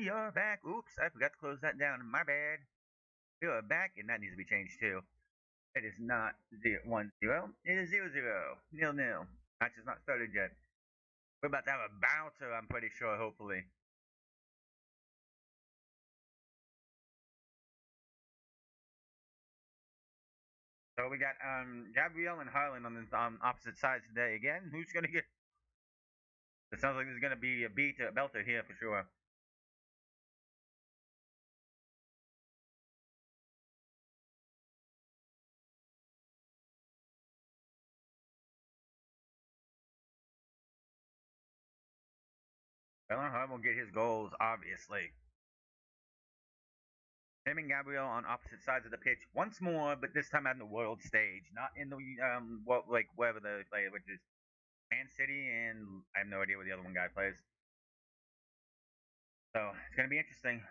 we are back. Oops, I forgot to close that down. My bad. We are back, and that needs to be changed too. It is not 0-1-0. It is 0-0. 0-0. Match has not started yet. We're about to have a bouncer, I'm pretty sure, hopefully. So we got Gabrielle and Harlan on the opposite sides today again. Who's gonna get? It sounds like there's gonna be a belter here for sure. Well, Harlan will get his goals, obviously. Him and Gabrielle on opposite sides of the pitch once more, but this time on the world stage, not in the wherever they play, which is Man City, and I have no idea where the other one guy plays. So it's gonna be interesting.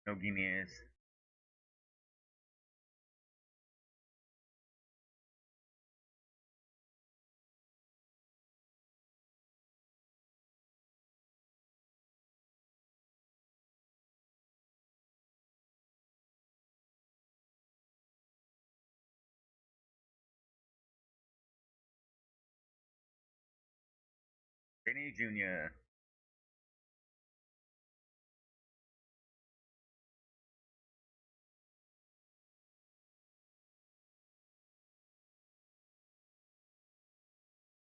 No Guineas. Vinny Jr.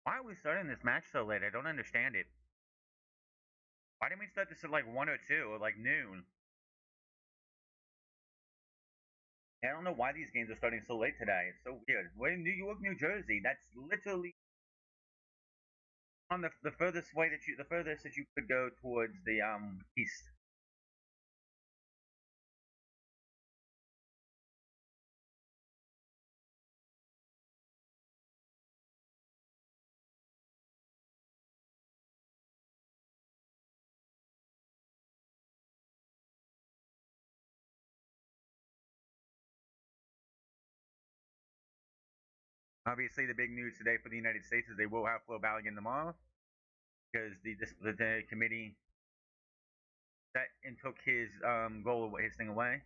Why are we starting this match so late? I don't understand it. Why didn't we start this at like 1 or 2 or like noon? I don't know why these games are starting so late today. It's so weird. We're in New York, New Jersey. That's literally on the furthest way that the furthest that you could go towards the east. Obviously, the big news today for the United States is they will have Flo Balogun tomorrow because the committee set and took his his thing away.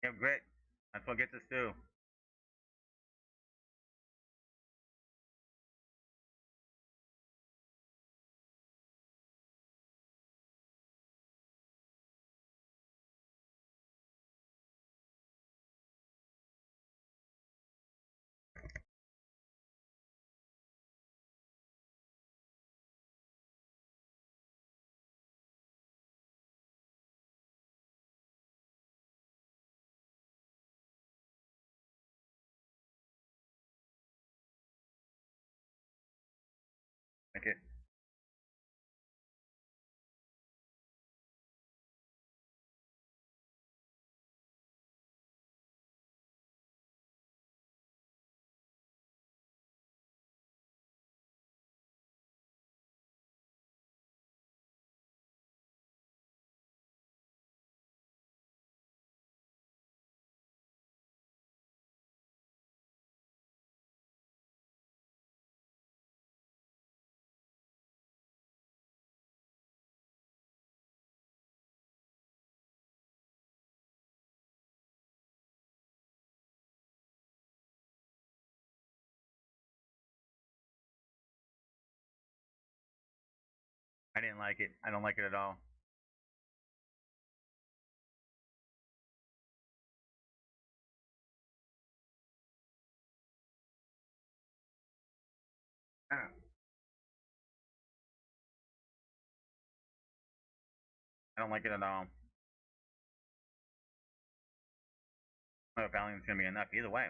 Yeah, great. That's what gets us through. Okay. I didn't like it. I don't like it at all. Ah, I don't like it at all. I don't know if Valiant's gonna be enough either way.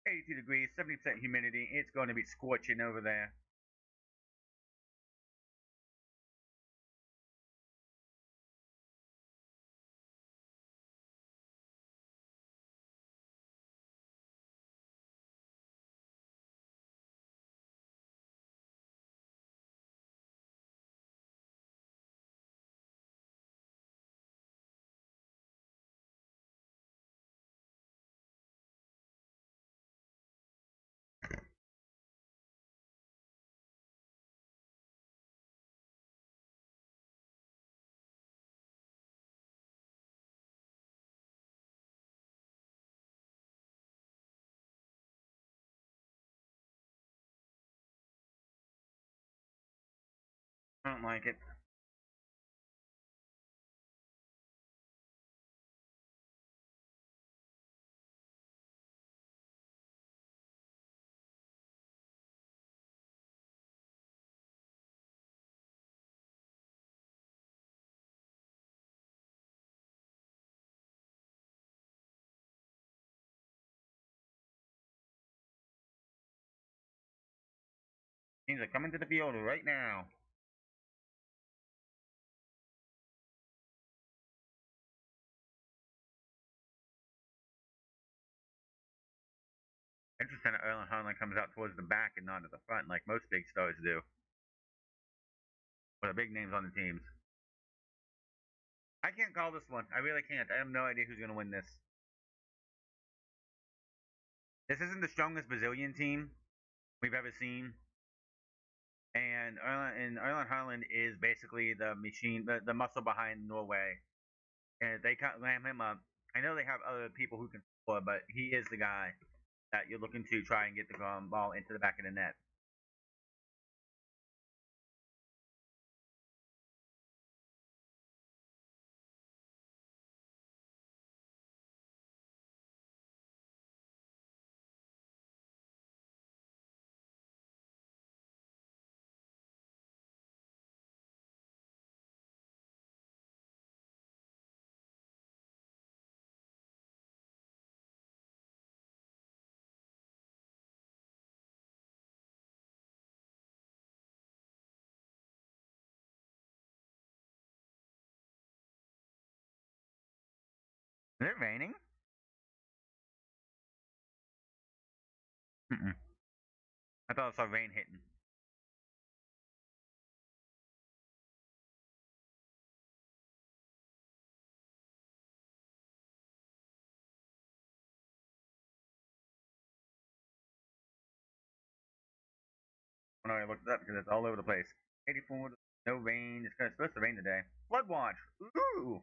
$82 degrees, 70% humidity. It's going to be scorching over there. I don't like it. Teams are coming to the field right now. Interesting that Erlen Haaland comes out towards the back and not at the front like most big stars do. Or the big names on the teams. I can't call this one. I really can't. I have no idea who's going to win this. This isn't the strongest Brazilian team we've ever seen. And Erlen Haaland is basically the machine, the muscle behind Norway. And if they can't lam him up, I know they have other people who can score, but he is the guy that you're looking to try and get the ball into the back of the net. Is it raining? Mm-mm. I thought I saw rain hitting. When I looked it up because it's all over the place. 84, no rain. It's supposed to rain today. Flood watch. Ooh.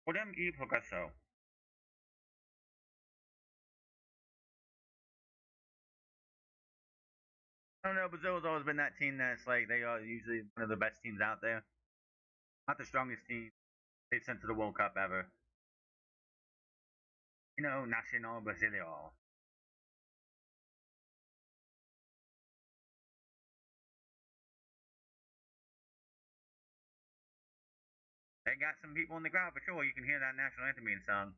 Podem ir progresso. I don't know. Brazil's always been that team that's like they are usually one of the best teams out there. Not the strongest team they've sent to the World Cup ever. You know, Nacional Brasileiro. They got some people in the crowd for sure. You can hear that national anthem being sung.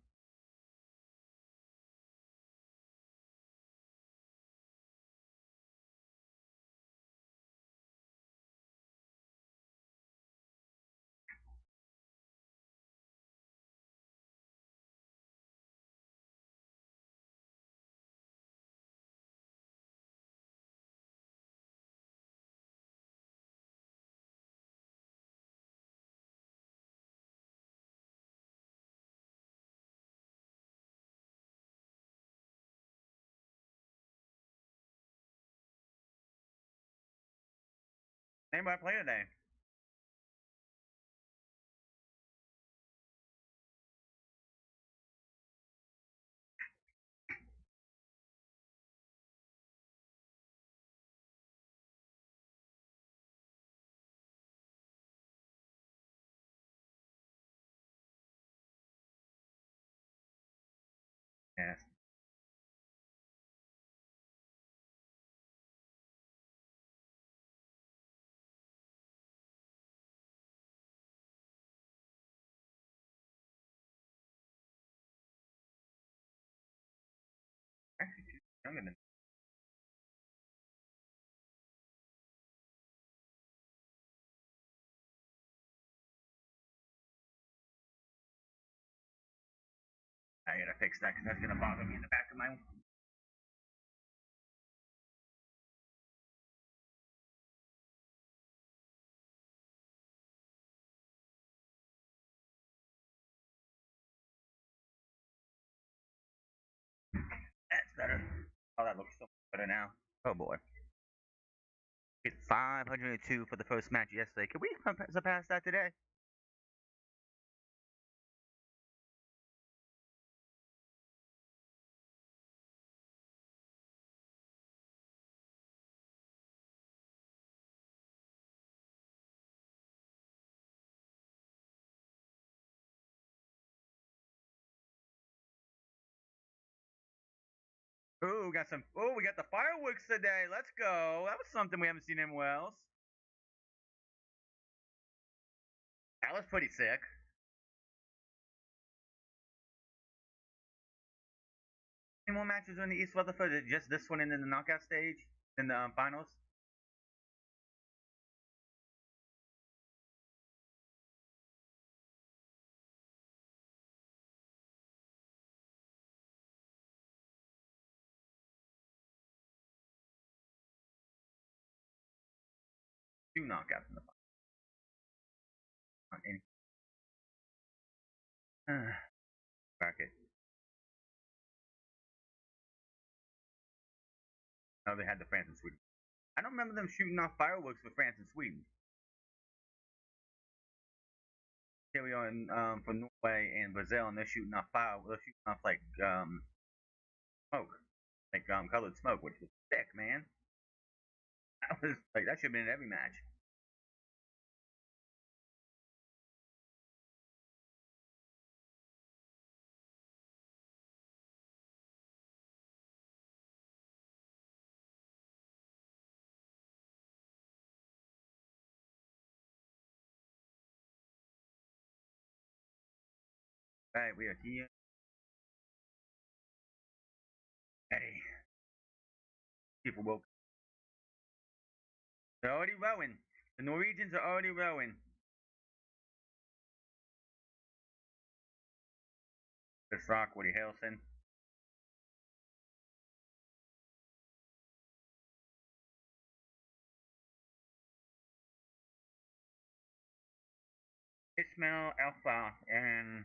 Anybody play today? Yes. Actually, she's younger than. I gotta fix that because that's gonna bother me in the back of my. That's better. Oh, that looks so much better now. Oh boy. Hit 502 for the first match yesterday. Can we surpass that today? Ooh, got some. Oh, we got the fireworks today. Let's go. That was something we haven't seen in Wales. That was pretty sick. Any more matches in the East Rutherford? Just this one and then the knockout stage in the finals? Two knockouts in the final. Bracket. Oh, they had the France and Sweden. I don't remember them shooting off fireworks for France and Sweden. Here we are in, from Norway and Brazil, and they're shooting off fire. They're shooting off like smoke, like colored smoke, which was sick, man. That was like that should have been in every match. Right, we are here. Hey, people woke. They're already rowing. The Norwegians are already rowing. Chris Rock, Woody Harrelson. Ismail Alpha and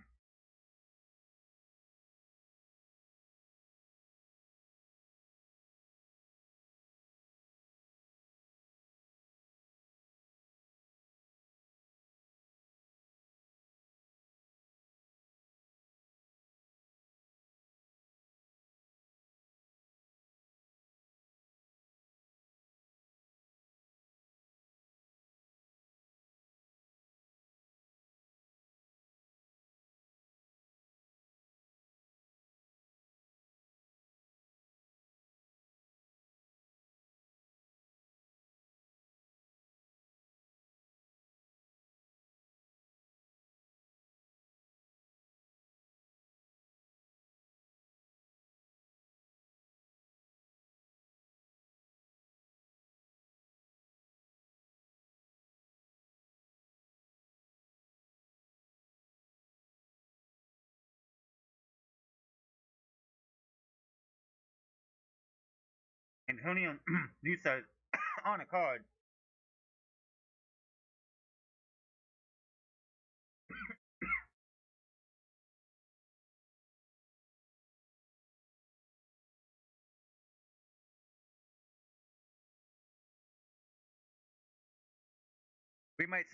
Antonio Nusa on a card. we might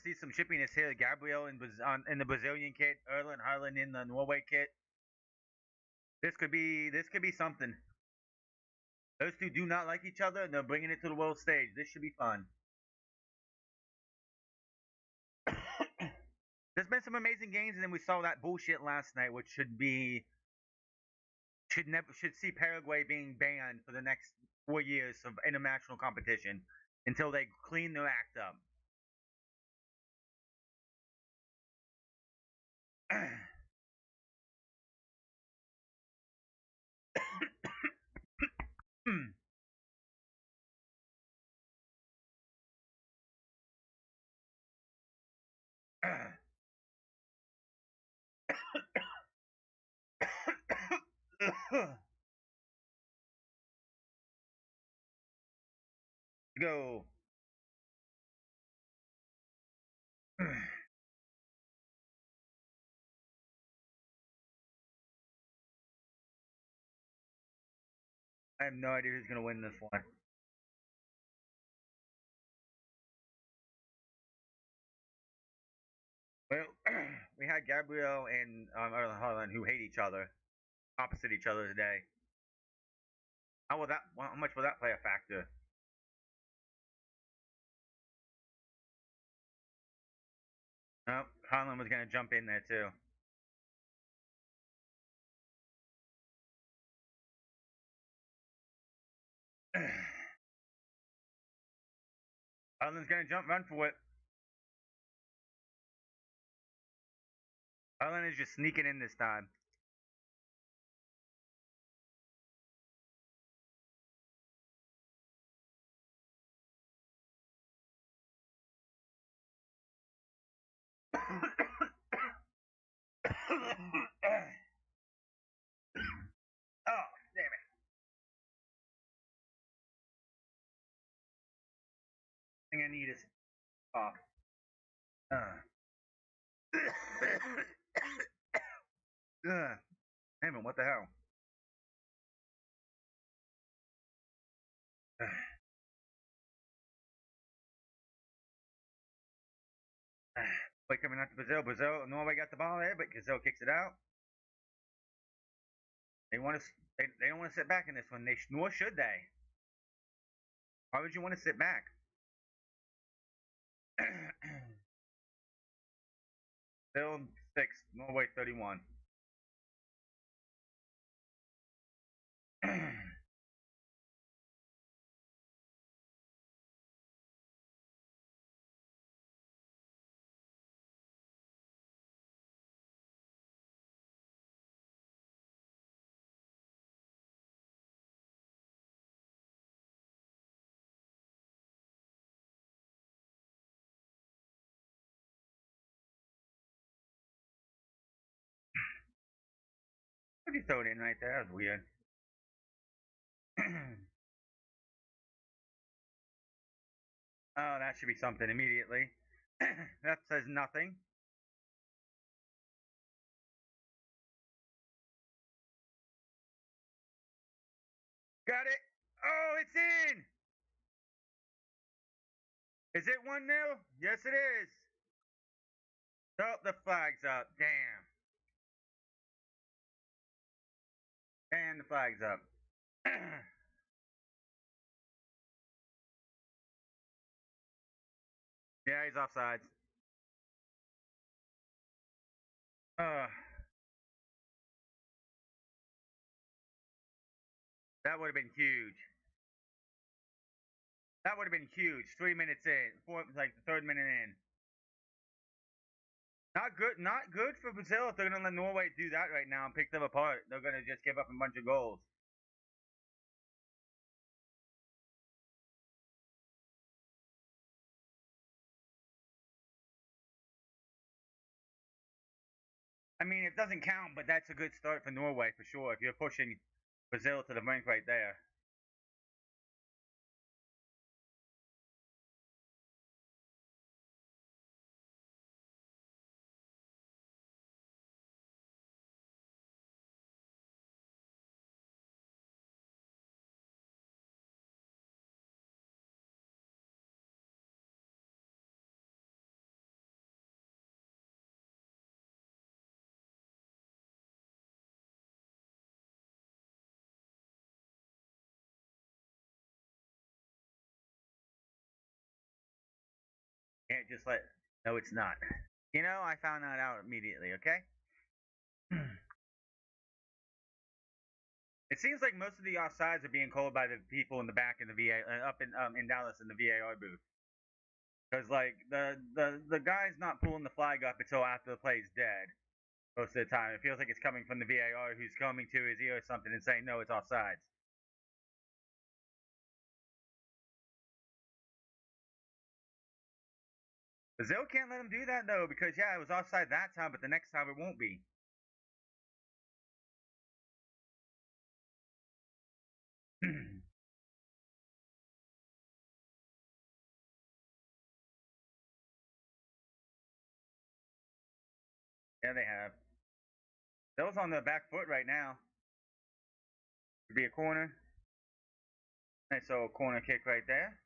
see some shippiness here. Gabriel in the Brazilian kit, Erlen Haaland in the Norway kit. This could be something. Those two do not like each other, and they're bringing it to the world stage. This should be fun. There's been some amazing games, and then we saw that bullshit last night, which should see Paraguay being banned for the next 4 years of international competition until they clean their act up. Go. I have no idea who's gonna win this one. Well, we had Gabriel and Erling Haaland who hate each other, opposite each other today. How much will that play a factor? Oh, Haaland was gonna jump in there too. Haaland's gonna run for it. Haaland is just sneaking in this time. Oh, damn it. Thing I need is off. Damn it, what the hell? Play coming out to Brazil. Norway got the ball there, but Brazil kicks it out. They want to. They don't want to sit back in this one. Nor should they. Why would you want to sit back? Still 6, Norway 31. What did you throw it in right there? That was weird. Oh, that should be something immediately. That says nothing. Got it. Oh, it's in. Is it 1-0? Yes, it is. Oh, the flag's up. Damn. And the flag's up. Yeah, he's offsides. Uh, that would have been huge. That would have been huge. 3 minutes in, like the third minute in. Not good. Not good for Brazil if they're gonna let Norway do that right now and pick them apart. They're gonna just give up a bunch of goals. I mean, it doesn't count, but that's a good start for Norway for sure. If you're pushing Brazil to the brink right there. can't just let. No, it's not. You know, I found that out immediately. Okay. It seems like most of the offsides are being called by the people in the back in the VA up in Dallas in the VAR booth. Because like the guy's not pulling the flag up until after the play's dead. Most of the time, it feels like it's coming from the VAR who's coming to his ear or something and saying no, it's offsides. Brazil can't let him do that though because yeah, it was offside that time, but the next time it won't be. Yeah, they have. Bill's on the back foot right now. Could be a corner. Nice old corner kick right there.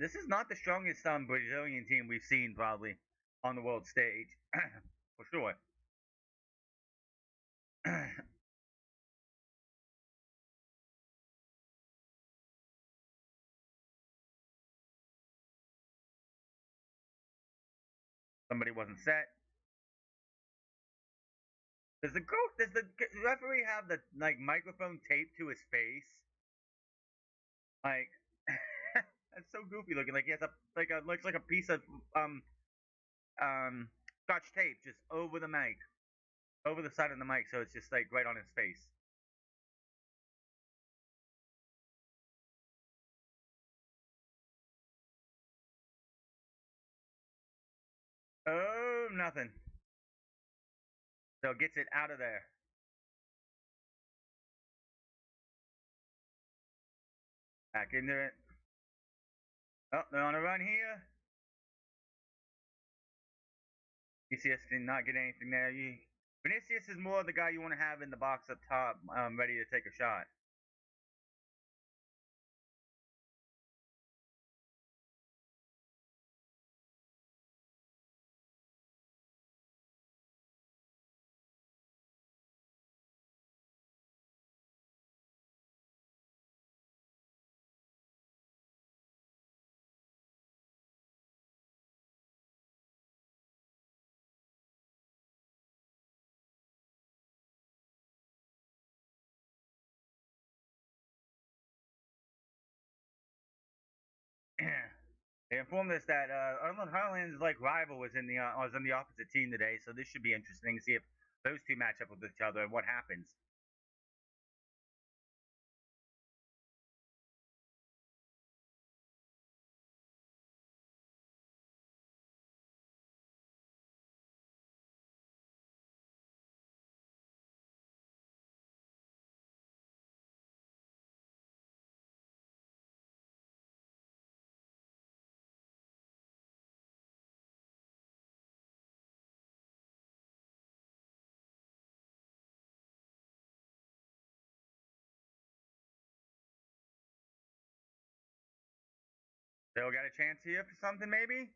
This is not the strongest Brazilian team we've seen probably on the world stage, for sure. Somebody wasn't set. Does the referee have the like microphone taped to his face? Like that's so goofy looking. Like he has a looks like a piece of um scotch tape just over the mic, over the side of the mic, so it's just like right on his face. Oh, nothing. So gets it out of there. Back into it. Oh, they're on a run here. Vinicius did not get anything there. Vinicius is more the guy you want to have in the box up top, ready to take a shot. They informed us that Erlen Haaland's like rival was on the opposite team today, so this should be interesting to see if those two match up with each other and what happens. They'll got a chance here for something, maybe.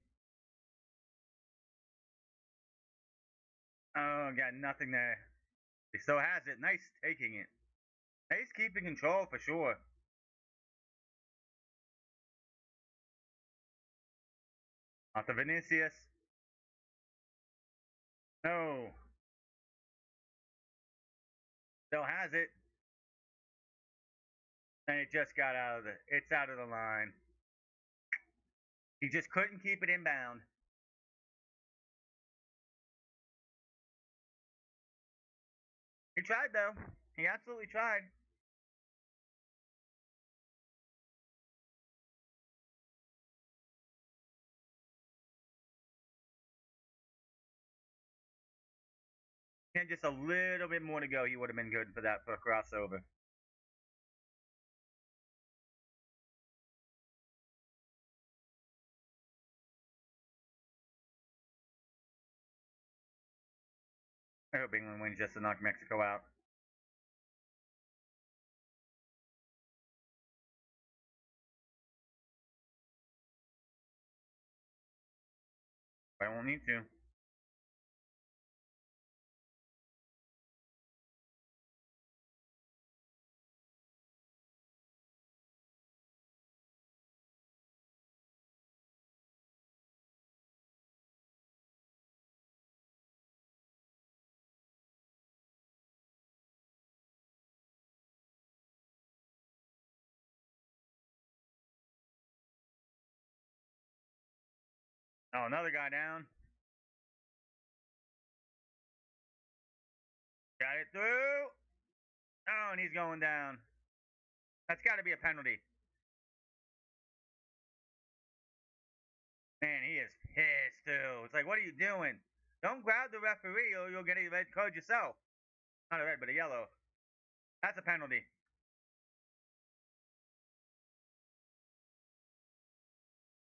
Oh, got nothing there. He still has it. Nice taking it. Nice keeping control for sure. Off to Vinicius. No. Still has it. And it just got out of it's out of the line. He just couldn't keep it inbound. He tried though. He absolutely tried. And just a little bit more to go, he would have been good for that for a crossover. I hope England wins just to knock Mexico out. I won't need to. Oh, another guy down. Got it through. Oh, and he's going down. That's got to be a penalty. Man, he is pissed too. It's like, what are you doing? Don't grab the referee or you'll get a red card yourself. Not a red, but a yellow. That's a penalty.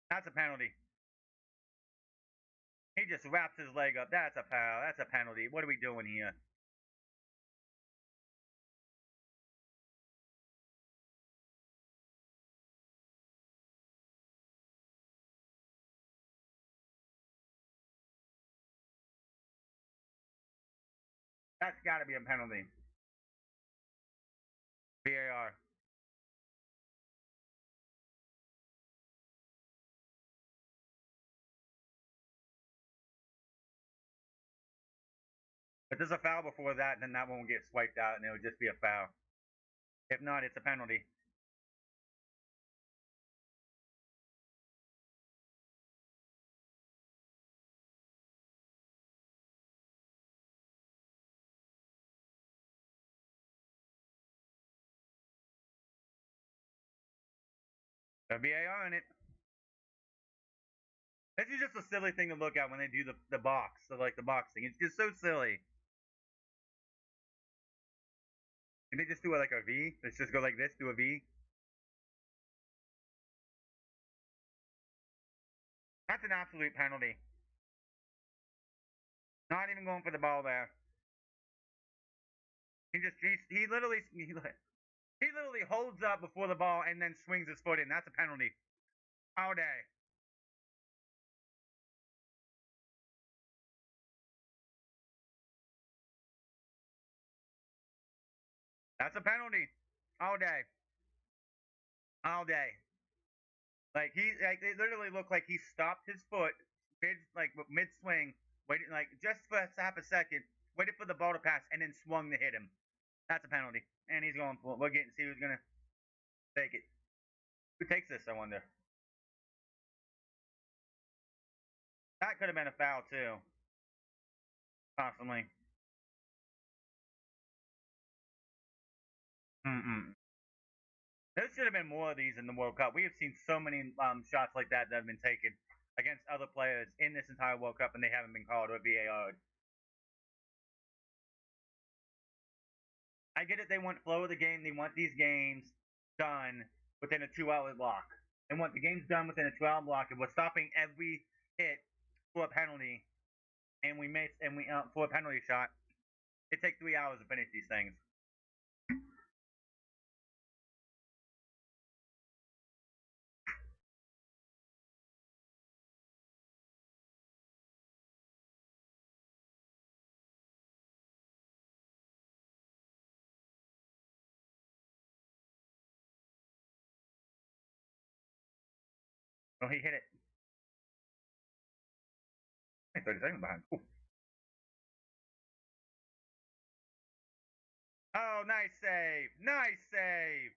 That's a penalty. He just wraps his leg up. That's a foul. That's a penalty. What are we doing here? That's got to be a penalty. VAR. If there's a foul before that, then that won't get swiped out and it'll just be a foul. If not, it's a penalty. A VAR in it. This is just a silly thing to look at when they do the box, so like the boxing. It's just so silly. Can they just do it like a V? Let's just go like this, do a V. That's an absolute penalty. Not even going for the ball there. He literally holds up before the ball and then swings his foot in. That's a penalty. All day. That's a penalty. All day. All day. Like it literally looked like he stopped his foot mid swing, waited like just for half a second, waited for the ball to pass, and then swung to hit him. That's a penalty, and he's going for it. We're getting to see who's gonna take it. Who takes this? I wonder. That could have been a foul too, possibly. Mm-mm. There should have been more of these in the World Cup. We have seen so many shots like that that have been taken against other players in this entire World Cup, and they haven't been called or VAR. I get it. They want flow of the game. They want these games done within a 2 hour block. They want the games done within a 2 hour block. If we're stopping every hit for a penalty, and we miss, and we for a penalty shot, it takes 3 hours to finish these things. So he hit it. 30 seconds behind. Ooh. Oh, nice save! Nice save!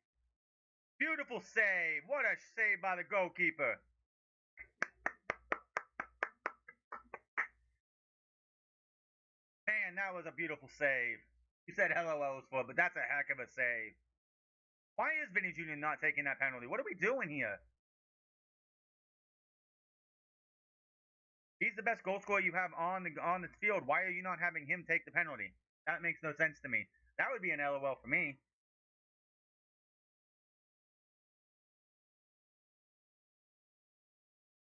Beautiful save! What a save by the goalkeeper! Man, that was a beautiful save. You said LOLs for it, but that's a heck of a save. Why is Vinny Jr. not taking that penalty? What are we doing here? He's the best goal scorer you have on the field. Why are you not having him take the penalty? That makes no sense to me. That would be an LOL for me.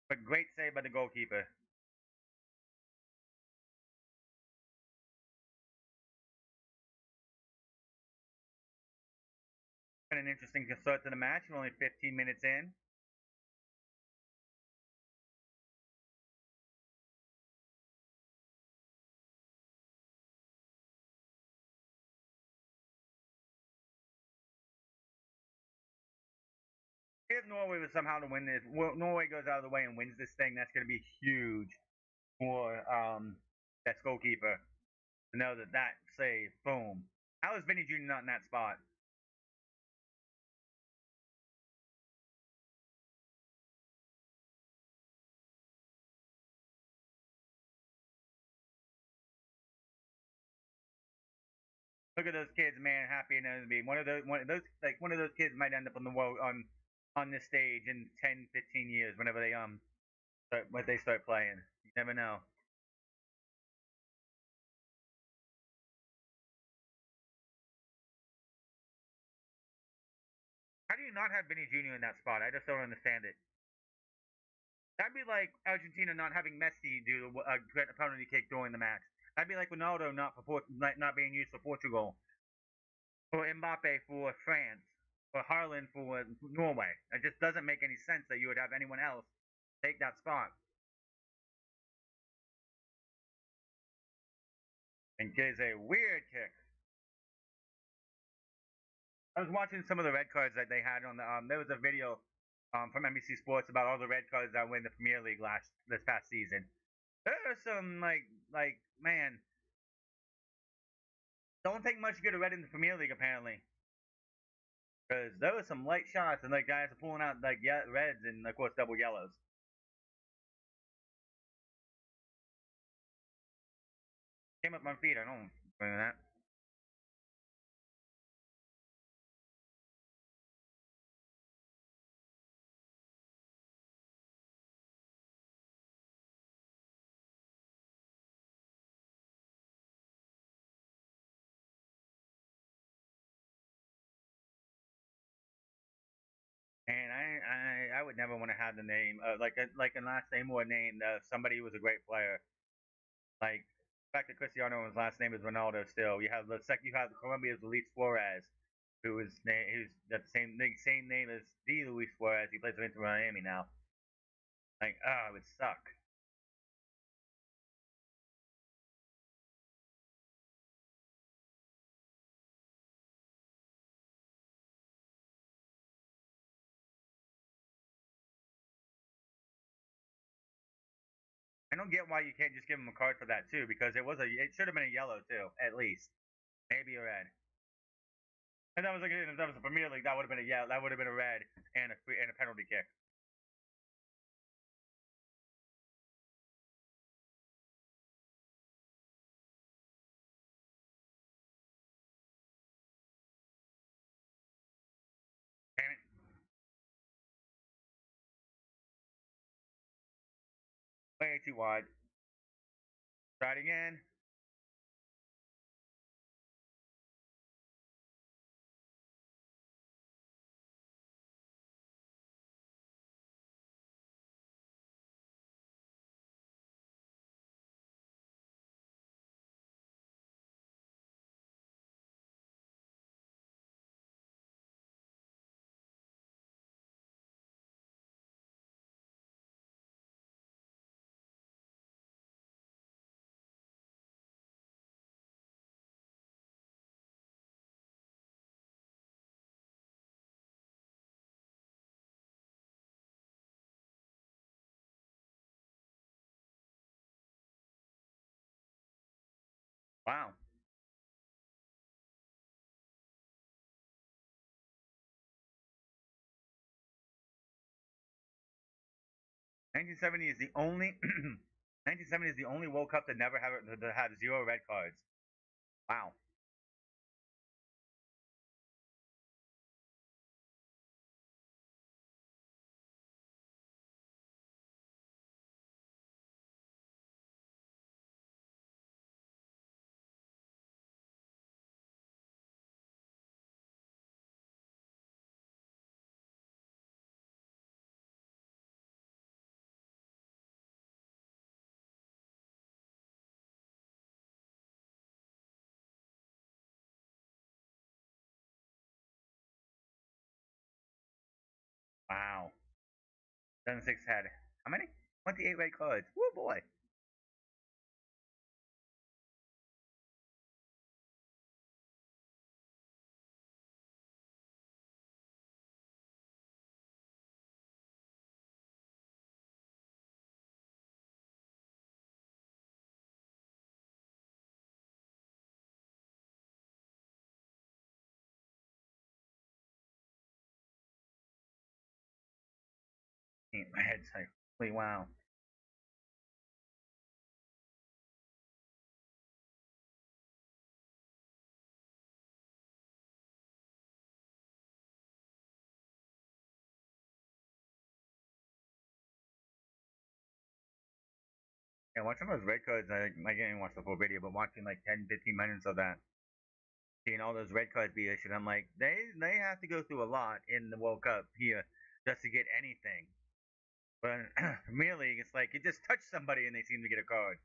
But great save by the goalkeeper. And an interesting start to the match. We're only 15 minutes in. If Norway was somehow to win this, Norway goes out of the way and wins this thing, that's going to be huge for that goalkeeper to know that save, boom. How is Vinny Jr. not in that spot? Look at those kids, man, happy and be one of those kids might end up on the world on this stage in 10, 15 years whenever they start playing. You never know. How do you not have Vinny Jr. in that spot? I just don't understand it. That'd be like Argentina not having Messi do a penalty kick during the match. That'd be like Ronaldo not being used for Portugal, or Mbappe for France, or Haaland for Norway. It just doesn't make any sense that you would have anyone else take that spot. And gives a weird kick. I was watching some of the red cards that they had on the. There was a video from NBC Sports about all the red cards that win the Premier League this past season. There are some like man, don't take much to get a red in the Premier League apparently. Because there was some light shots and like guys are pulling out like reds and of course double yellows. Came up my feet. I don't remember that. And I would never want to have the name like a last name or a name that somebody who was a great player. Like the fact that Cristiano's last name is Ronaldo. Still, you have you have Colombia's Luis Suarez, who's got the same name as the Luis Suarez. He plays for Inter Miami now. Like, oh, it would suck. I don't get why you can't just give him a card for that too, because it should have been a yellow too, at least, maybe a red. And that was like if that was a Premier League, that would have been a yellow, that would have been a red and a penalty kick. Damn it, way too wide. Try it again. Wow. 1970 is the only 1970 is the only World Cup that never have zero red cards. Wow. Wow. 7-6 had how many? 28 red cards. Woo boy. My head's like, holy wow. Yeah, watching those red cards, I didn't watch the full video, but watching like 10, 15 minutes of that, seeing all those red cards be issued, I'm like, they have to go through a lot in the World Cup here just to get anything. But really, it's like you just touch somebody and they seem to get a card.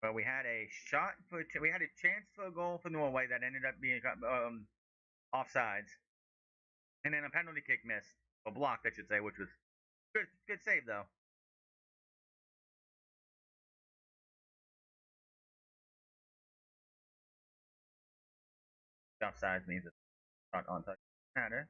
But we had a chance for a goal for Norway that ended up being offsides, and then a penalty kick missed, or blocked, I should say, which was good save though. Offsides means it's not on touch. Matter.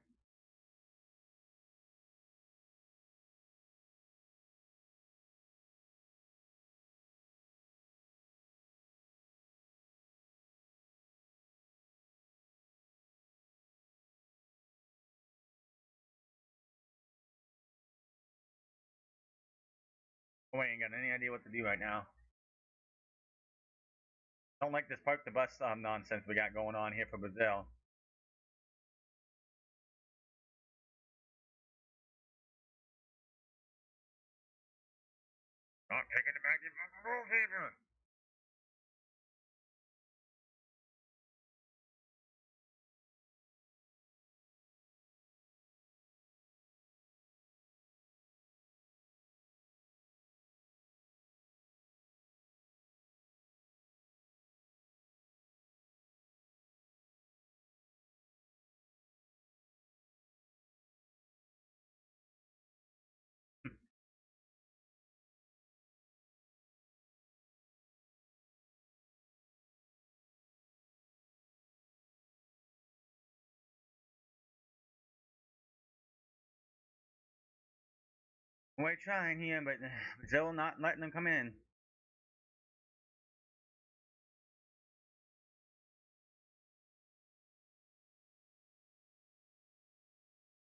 I ain't got any idea what to do right now. Don't like this park the bus nonsense we got going on here for Brazil. Not taking it back in the goalkeeper. We're trying here, but Brazil not letting them come in.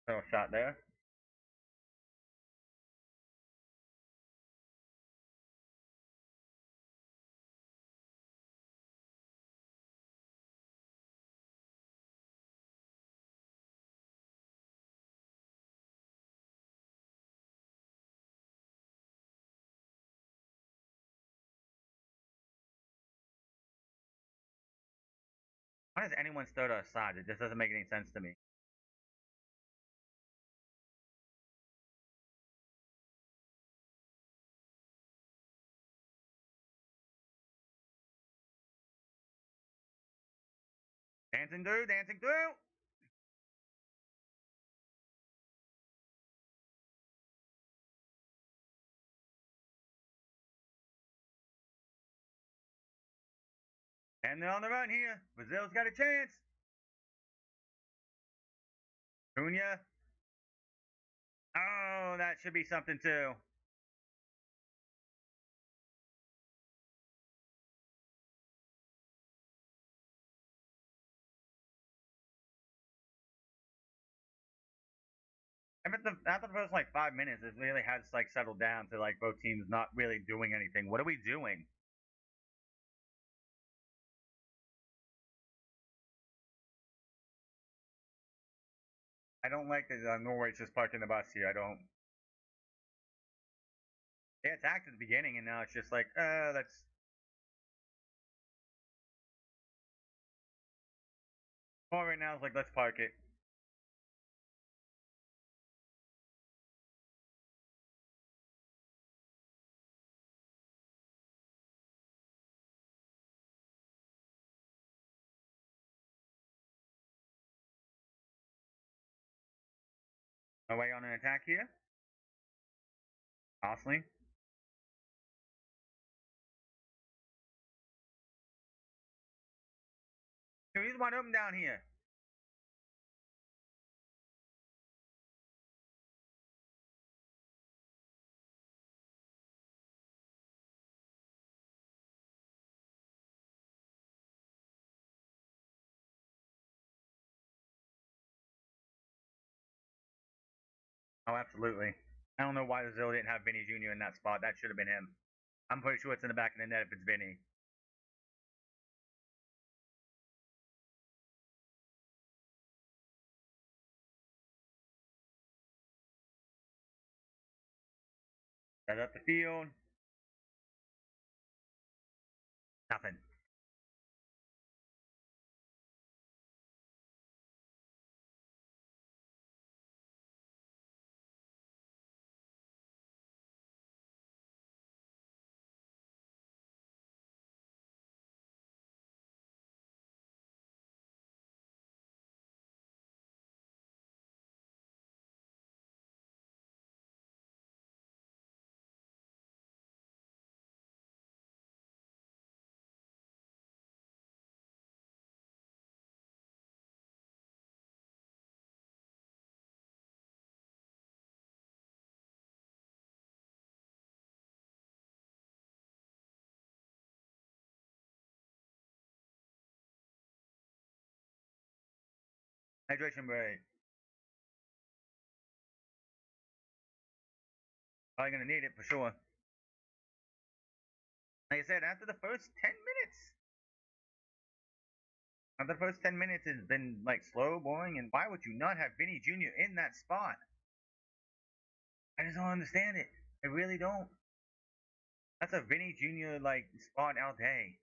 Little shot there. Why does anyone start offside? It just doesn't make any sense to me. Dancing through. And they're on the run here. Brazil's got a chance. Cunha. Oh, that should be something too. After the first like 5 minutes, it really has like settled down to like both teams not really doing anything. What are we doing? I don't like that Norway's just parking the bus here. I don't. They attacked at the beginning, and now it's just like, that's. All right now, it's like, let's park it. Away on an attack here. Costly. Dude, he's wide open down here. Oh, absolutely. I don't know why Brazil didn't have Vinny Jr. in that spot. That should have been him. I'm pretty sure it's in the back of the net if it's Vinny. Set up the field. Nothing. Hydration break. Probably gonna need it for sure. Like I said, after the first 10 minutes, after the first 10 minutes has been like slow, boring, and why would you not have Vinny Jr. in that spot? I just don't understand it. I really don't. That's a Vinny Jr. like spot all day.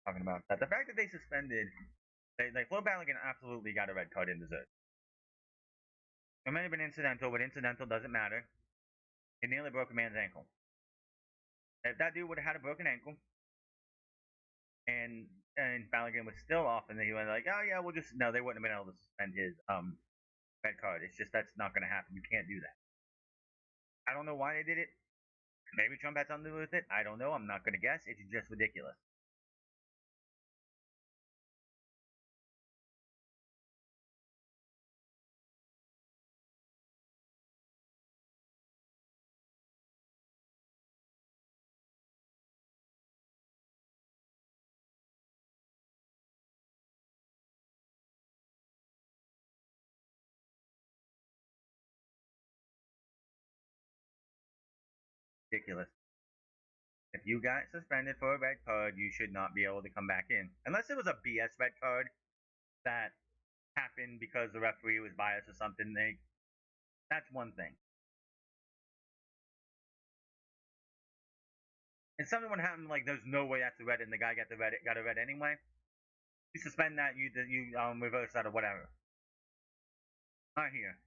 Talking about that, the fact that they suspended, Flo Balogun absolutely got a red card in dessert. It might have been incidental, but incidental doesn't matter. It nearly broke a man's ankle. If that dude would have had a broken ankle, and Balogun was still off, and then he went like, oh yeah, we'll just no, they wouldn't have been able to suspend his red card. It's just that's not going to happen. You can't do that. I don't know why they did it. Maybe Trump had something to do with it. I don't know. I'm not going to guess. It's just ridiculous. Ridiculous. If you got suspended for a red card, you should not be able to come back in. Unless it was a BS red card that happened because the referee was biased or something. That's one thing. And something would happen like there's no way that's a red and the guy got a red anyway. You suspend that, you reverse that or whatever. Not here.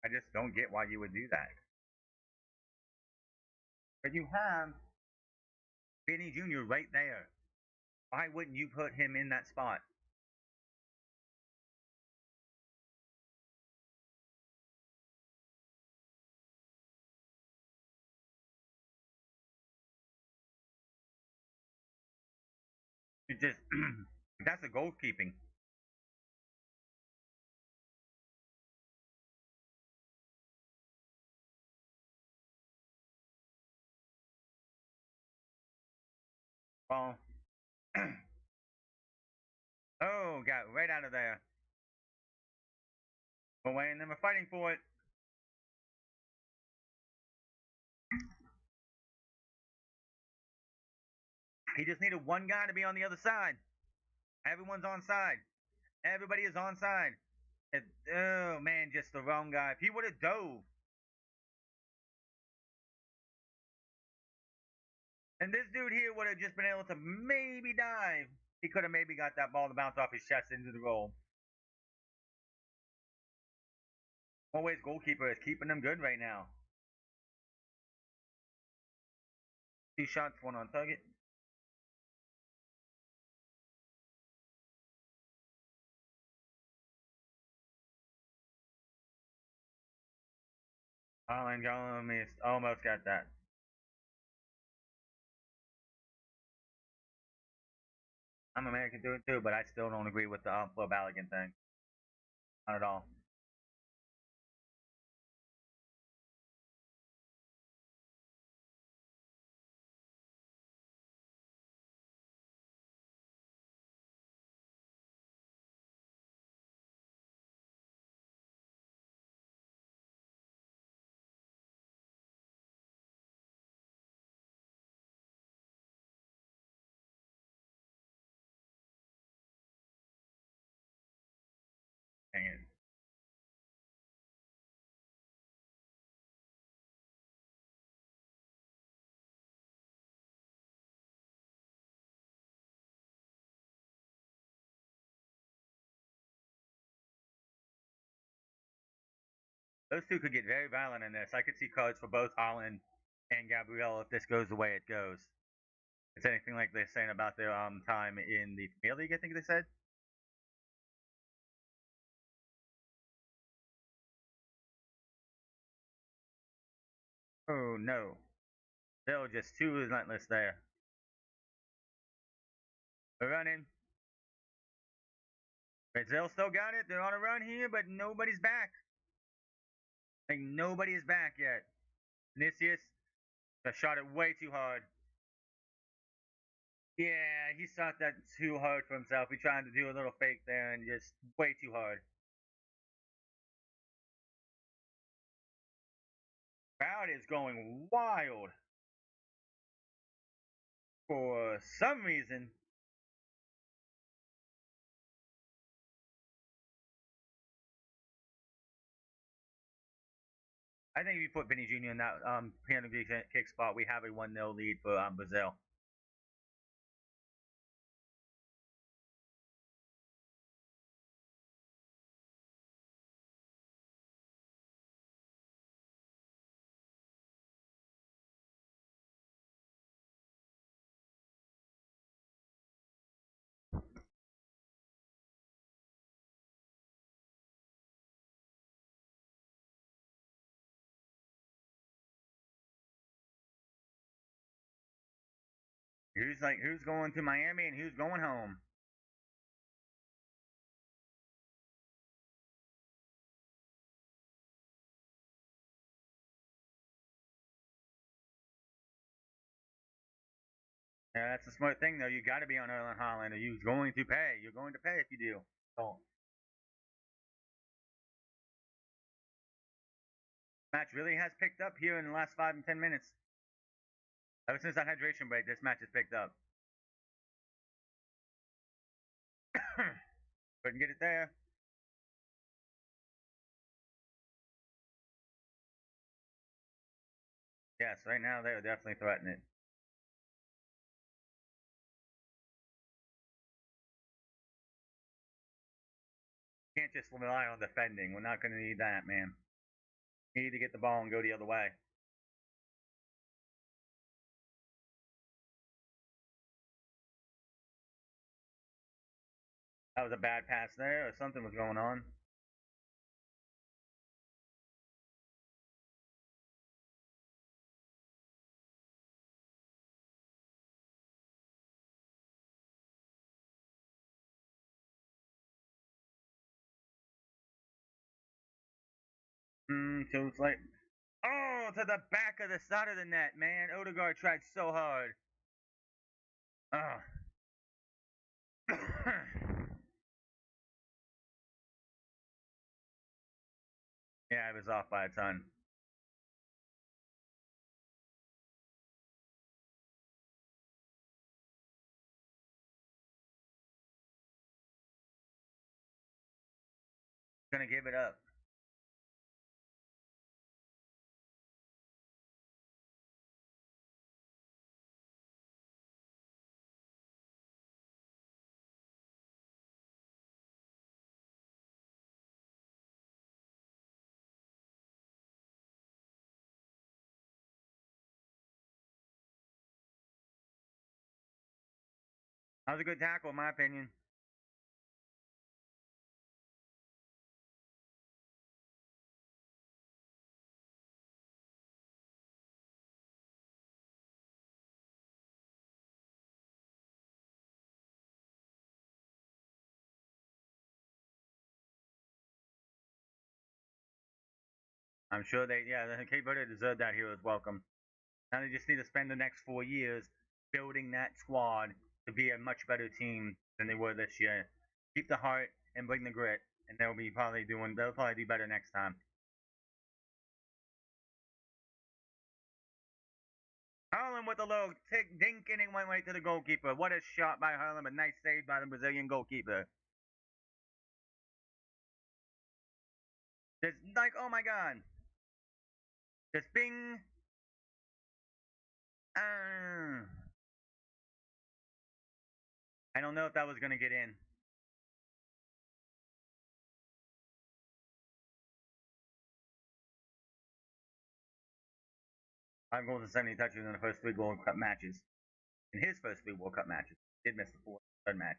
I just don't get why you would do that. But you have Vinny Jr. right there. Why wouldn't you put him in that spot? You just that's a goalkeeping. Well, oh, got right out of there. But when they were fighting for it, he just needed one guy to be on the other side. Everyone's on side. Everybody is on side. Oh man, just the wrong guy. If he would have dove, and this dude here would have just been able to maybe dive, he could have maybe got that ball to bounce off his chest into the goal. Norway's goalkeeper is keeping them good right now. 2 shots, one on target. Holland almost got that. I'm American doing it too, but I still don't agree with the Flo Balogun thing. Not at all. Dang it. Those two could get very violent in this. I could see cards for both Holland and Gabriel if this goes the way it goes. It's anything like they're saying about their time in the Premier League, I think they said. Oh no. They're just too relentless there. They're running. Brazil still got it. They're on a run here, but nobody's back. Like nobody is back yet. Vinicius just shot it way too hard. Yeah, he shot that too hard for himself. He tried to do a little fake there and just way too hard. Crowd is going wild for some reason. I think if you put Vinny Jr. in that penalty kick spot, we have a 1-0 lead for Brazil. Who's going to Miami and who's going home? Yeah, that's a smart thing though. You got to be on Erling Holland, or you're going to pay. You're going to pay if you do. So match really has picked up here in the last 5 and 10 minutes. Ever since that hydration break, this match has picked up. Couldn't get it there. Yes, right now they're definitely threatening it. Can't just rely on defending. We're not going to need that, man. We need to get the ball and go the other way. That was a bad pass there, or something was going on. So it's like, oh, to the back of the side of the net, man. Odegaard tried so hard. Oh. Yeah, I was off by a ton. Gonna give it up. That was a good tackle, in my opinion. I'm sure the Cape Verde deserved that hero's welcome. Now they just need to spend the next 4 years building that squad to be a much better team than they were this year. Keep the heart and bring the grit, and they'll probably do better next time. Harlem with a low tick dink and it went right to the goalkeeper. What a shot by Harlem, a nice save by the Brazilian goalkeeper. Just like, oh my god. Just bing. Uh, I don't know if that was going to get in. 5 goals and 70 touches in the first 3 World Cup matches. In his first 3 World Cup matches. He did miss the third match.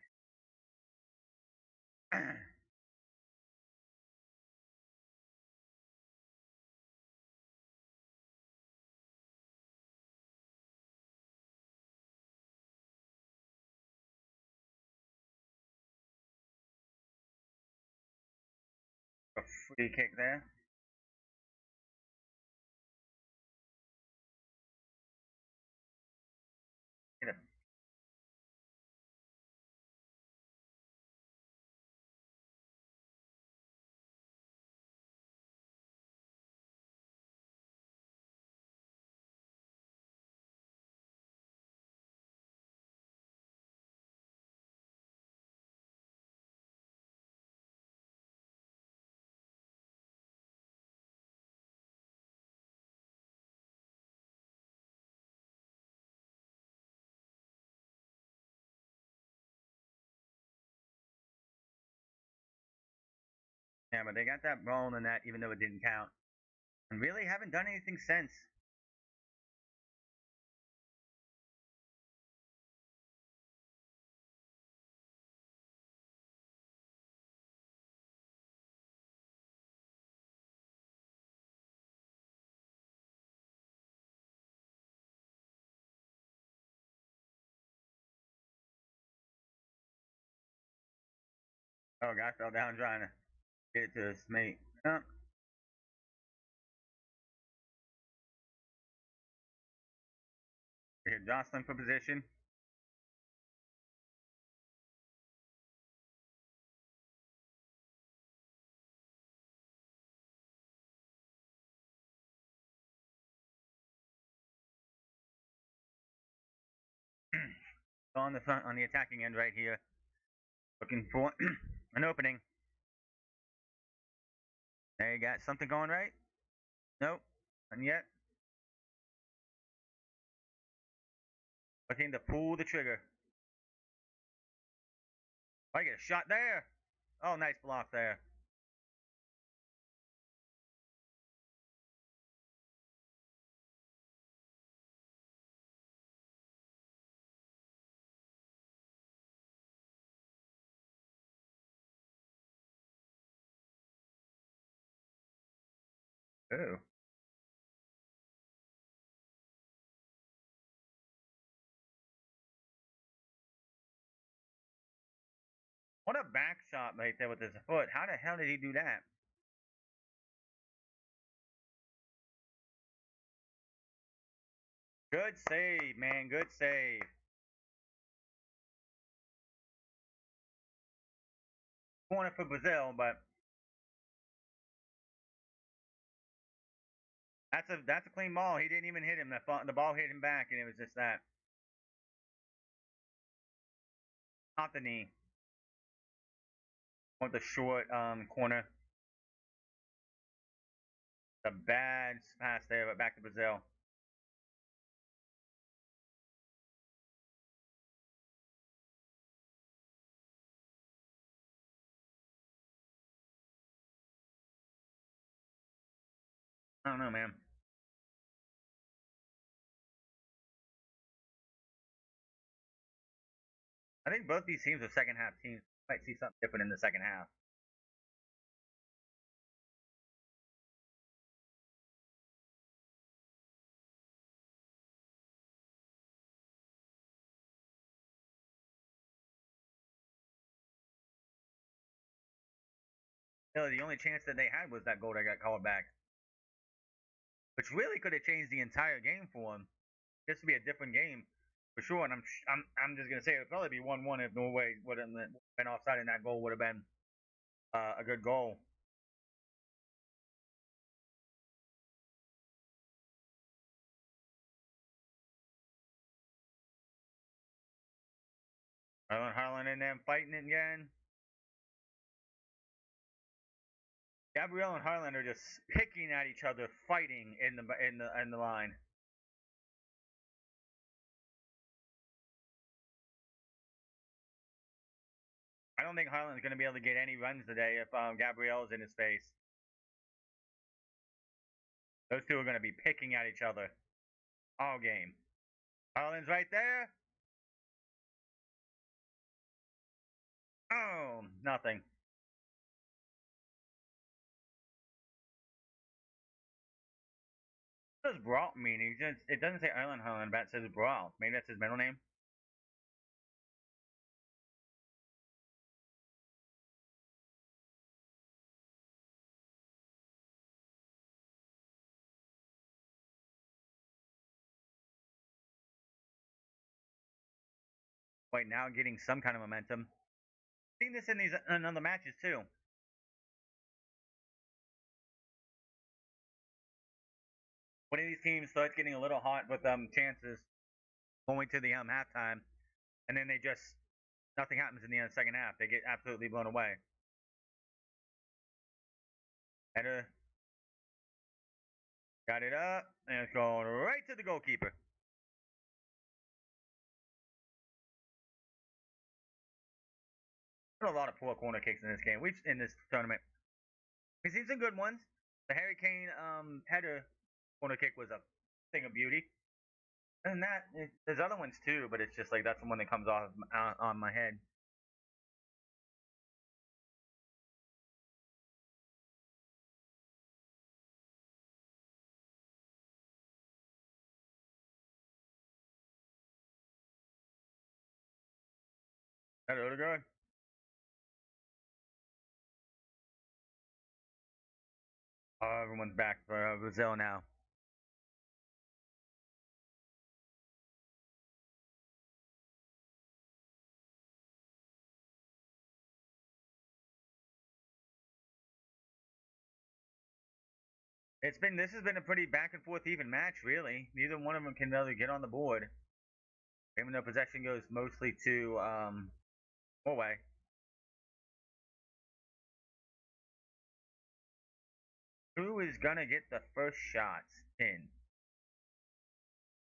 A free kick there. Yeah, but they got that ball in the net even though it didn't count. And really haven't done anything since. Oh, guy fell down trying to get it to his mate. Oh, we hit Jocelyn for position. On the front, on the attacking end right here. Looking for an opening. There you got something going right. Nope. And yet, looking to pull the trigger. I get a shot there. Oh, nice block there. Oh. What a back shot right there with his foot. How the hell did he do that? Good save, man. Good save. corner for Brazil, but that's a clean ball. He didn't even hit him. The ball hit him back, and it was just that. Not the knee. With the short corner. A bad pass there, but back to Brazil. I don't know, man. I think both these teams are second half teams. Might see something different in the second half. You know, the only chance that they had was that goal that got called back, which really could have changed the entire game for them. This would be a different game for sure. And I'm just gonna say it'd probably be 1-1 if Norway would have been offside and that goal would have been a good goal. Harlan and them fighting it again. Gabrielle and Harlan are just picking at each other, fighting in the line. I don't think Harlan's going to be able to get any runs today if Gabrielle's in his face. Those two are going to be picking at each other all game. Harlan's right there. Oh, nothing. What does Brawl mean? It doesn't say Erlen Harlan, but it says Brawl. Maybe that's his middle name. Right now, getting some kind of momentum. Seen this in other matches too. One of these teams starts getting a little hot with chances going to the halftime, and then they just nothing happens in the second half. They get absolutely blown away. Header got it up, and it's going right to the goalkeeper. There's a lot of poor corner kicks in this game. We've in this tournament. We've seen some good ones. The Harry Kane header corner kick was a thing of beauty. And there's other ones too, but it's just like that's the one that comes off on my head. That Odegaard. Oh, everyone's back for Brazil now. This has been a pretty back and forth even match, really. Neither one of them can really get on the board. Even though possession goes mostly to Norway. Who is gonna get the first shots in?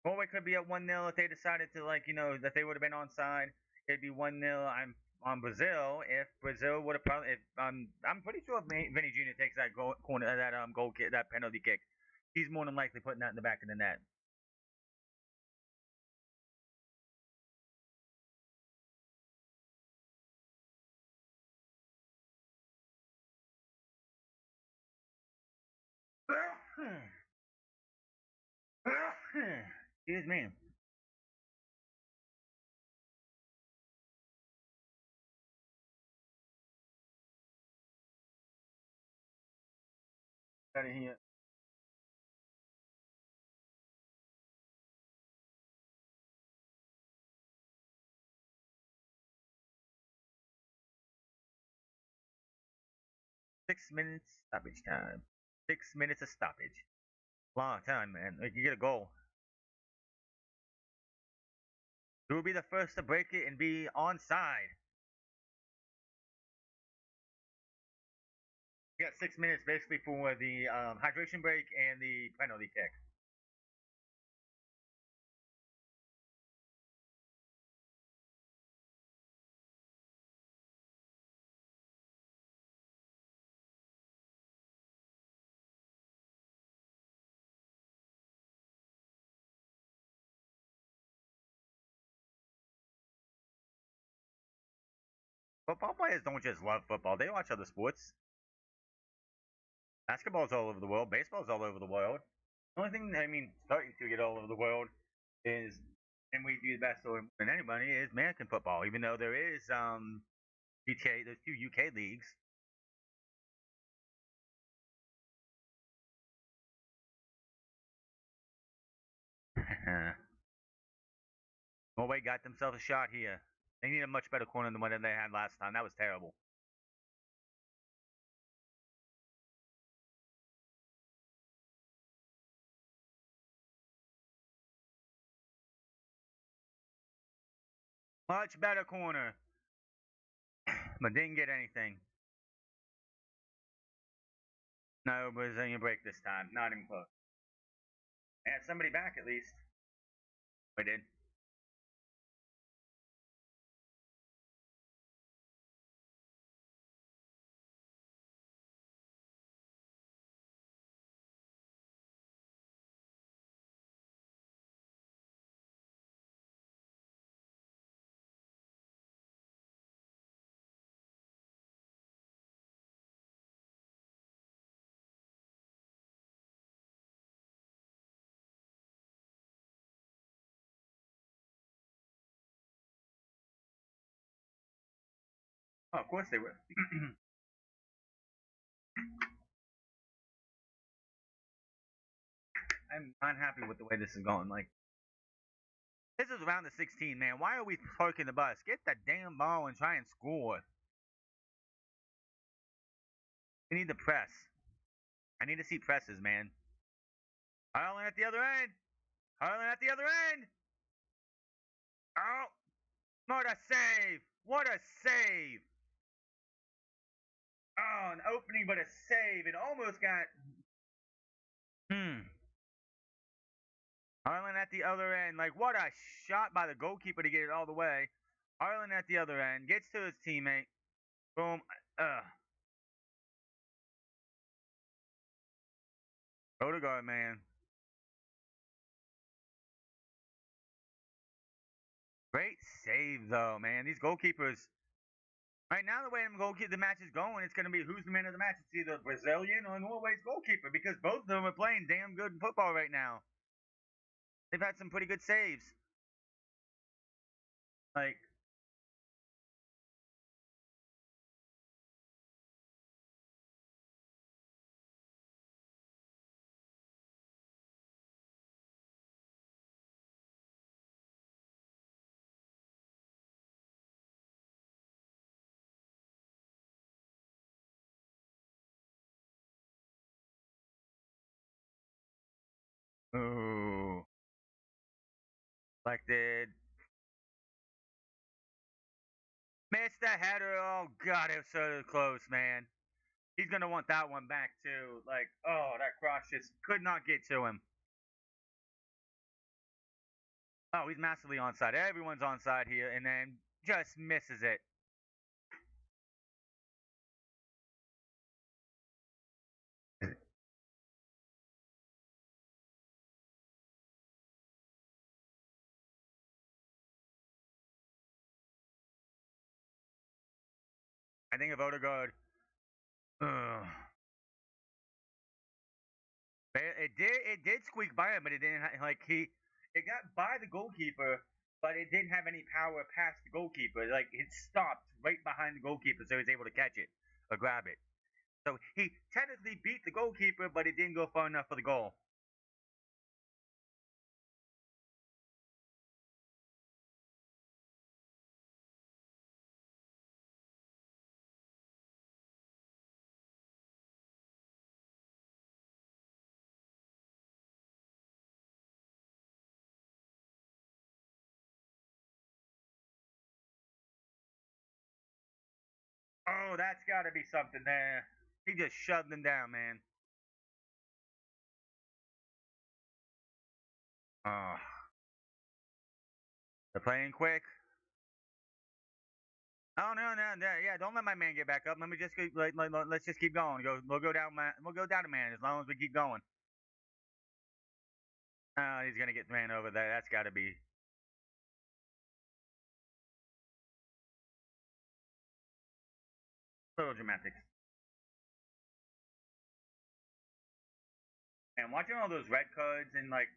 Norway could be at 1-0 if they decided to that they would have been onside. It'd be 1-0. I'm on Brazil. If Brazil would have probably, if I'm pretty sure if Vinny Jr. takes that goal kick, that penalty kick, he's more than likely putting that in the back of the net. Excuse me. Out of here. 6 minutes stoppage time. 6 minutes of stoppage. Long time, man. Like, you get a goal. Who will be the first to break it and be onside? You got 6 minutes basically for the hydration break and the penalty kick. Football players don't just love football; they watch other sports. Basketball's all over the world. Baseball's all over the world. The only thing, I mean, starting to get all over the world is, and we do the best than anybody, is American football. Even though there is UK, there's two UK leagues. Norway got themselves a shot here. They need a much better corner than what they had last time. That was terrible. Much better corner, but didn't get anything. No Brazilian break this time. Not even close. They had somebody back at least. We did. Oh, of course they were. I'm not happy with the way this is going. Like, this is around the 16, man. Why are we parking the bus? Get the damn ball and try and score. We need to press. I need to see presses, man. Harlan at the other end. Harlan at the other end. Oh, what a save. What a save. Oh, an opening, but a save. It almost got. Hmm. Harlan at the other end. Like, what a shot by the goalkeeper to get it all the way. Harlan at the other end. Gets to his teammate. Boom. Odegaard, man. Great save, though, man. These goalkeepers. Right now, the way the match is going, it's going to be who's the man of the match. It's either Brazilian or Norway's goalkeeper because both of them are playing damn good football right now. They've had some pretty good saves. Like, ooh, did missed the header. Oh God, it was so close, man. He's gonna want that one back too. Like, oh, that cross just could not get to him. Oh, he's massively onside. Everyone's onside here, and then just misses it. I think of Odegaard. Ugh. It did squeak by him, but it didn't like it got by the goalkeeper, but it didn't have any power past the goalkeeper. Like it stopped right behind the goalkeeper, so he was able to catch it or grab it. So he technically beat the goalkeeper, but it didn't go far enough for the goal. Oh, that's got to be something there. He just shoved him down, man. Oh, they're playing quick. Oh no, no, no, yeah! Don't let my man get back up. Let me just go, let's just keep going. We'll go down, man. We'll go down to man as long as we keep going. Oh, he's gonna get ran over there. That's got to be a little dramatic. And watching all those red cards and like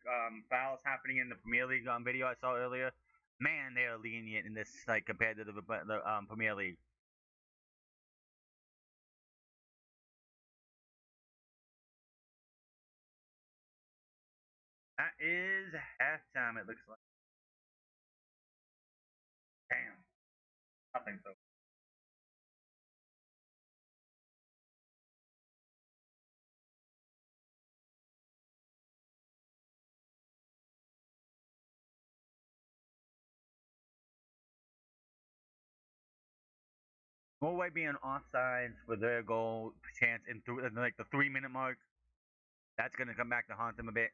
fouls happening in the Premier League video I saw earlier, man, they are lenient in this like compared to the Premier League. That is halftime. It looks like. Damn, nothing so. Norway being offsides for their goal chance in like the 3 minute mark. That's gonna come back to haunt them a bit.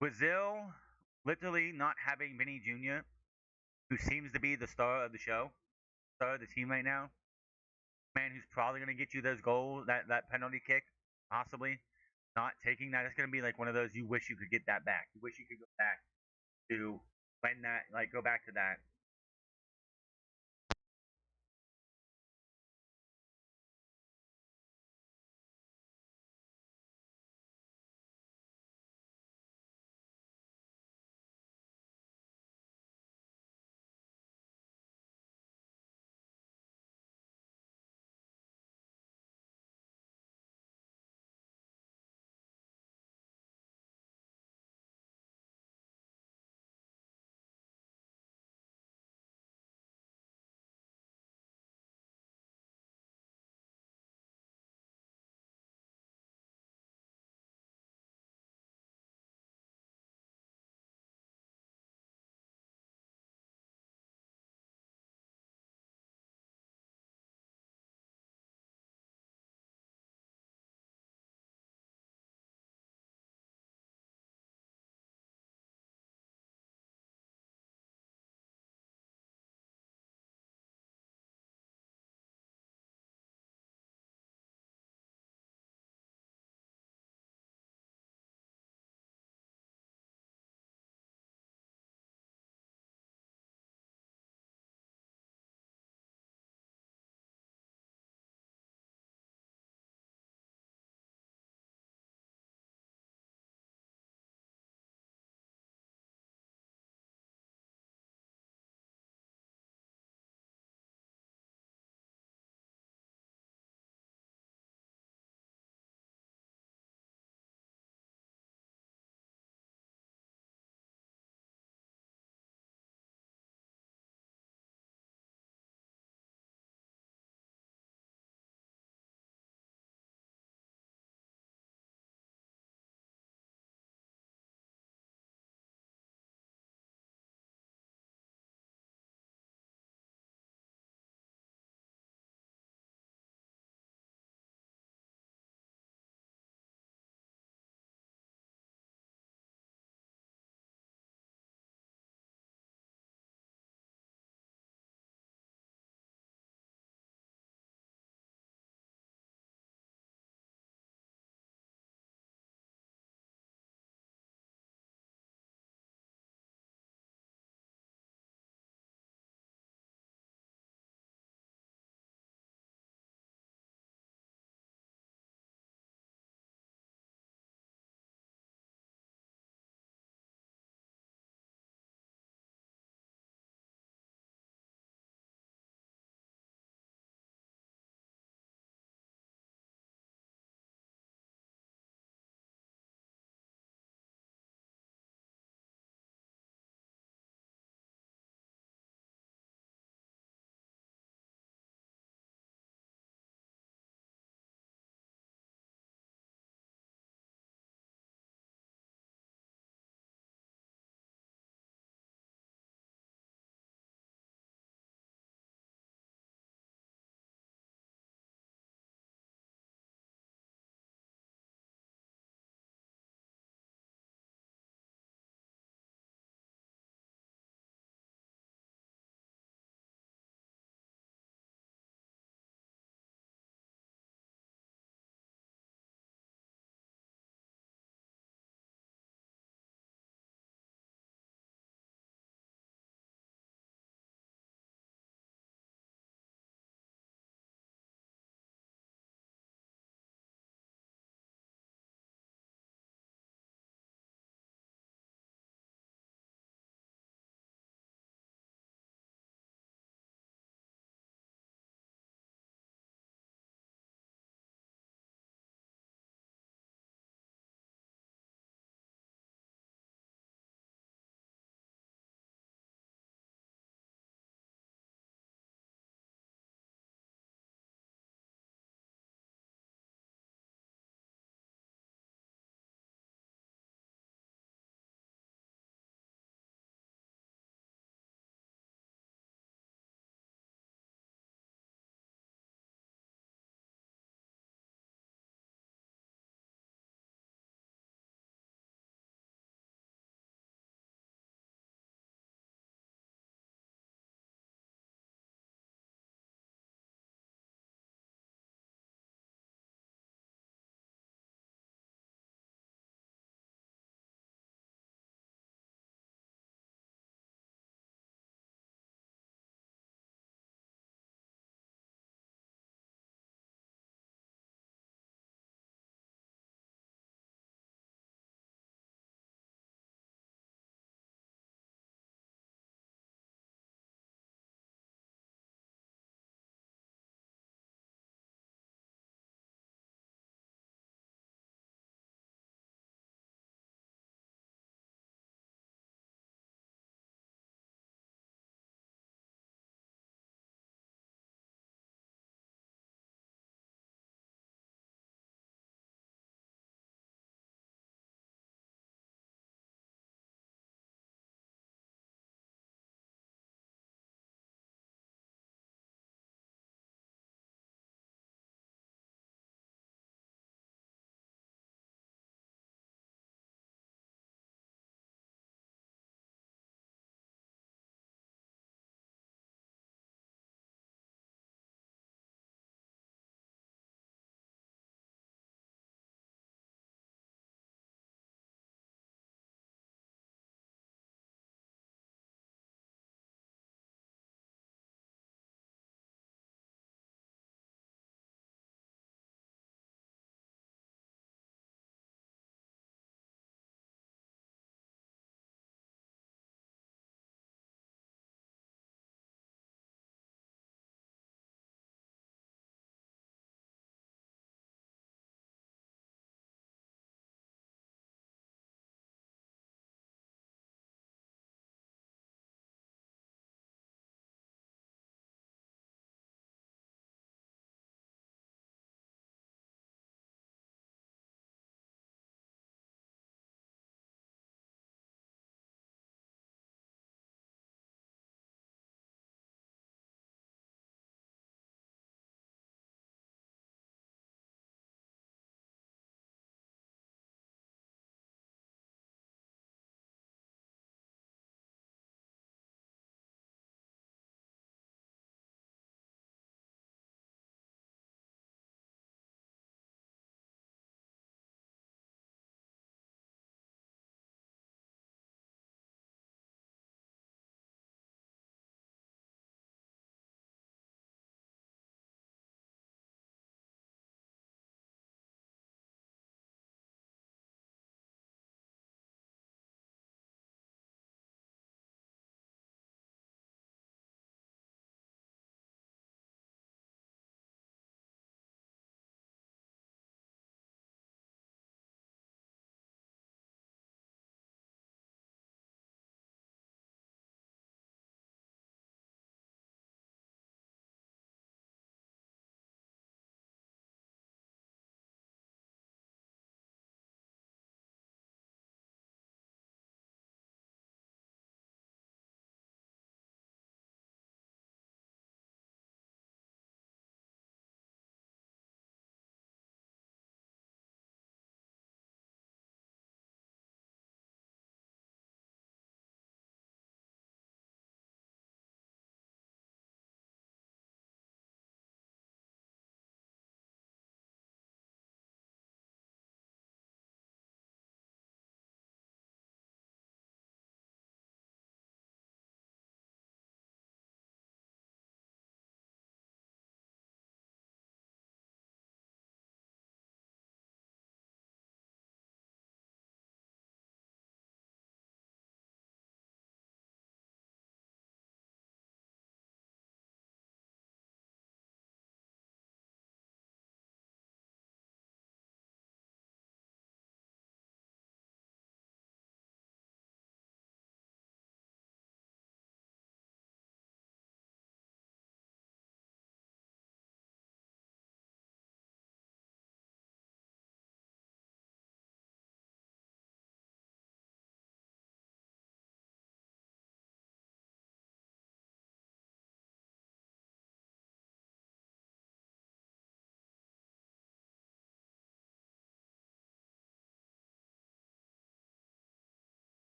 Brazil literally not having Vinny Jr., who seems to be the star of the show, star of the team right now. Man, who's probably gonna get you those goals, that penalty kick, possibly. Not taking that, it's gonna be like one of those you wish you could get that back. You wish you could go back to when that, like, go back to that.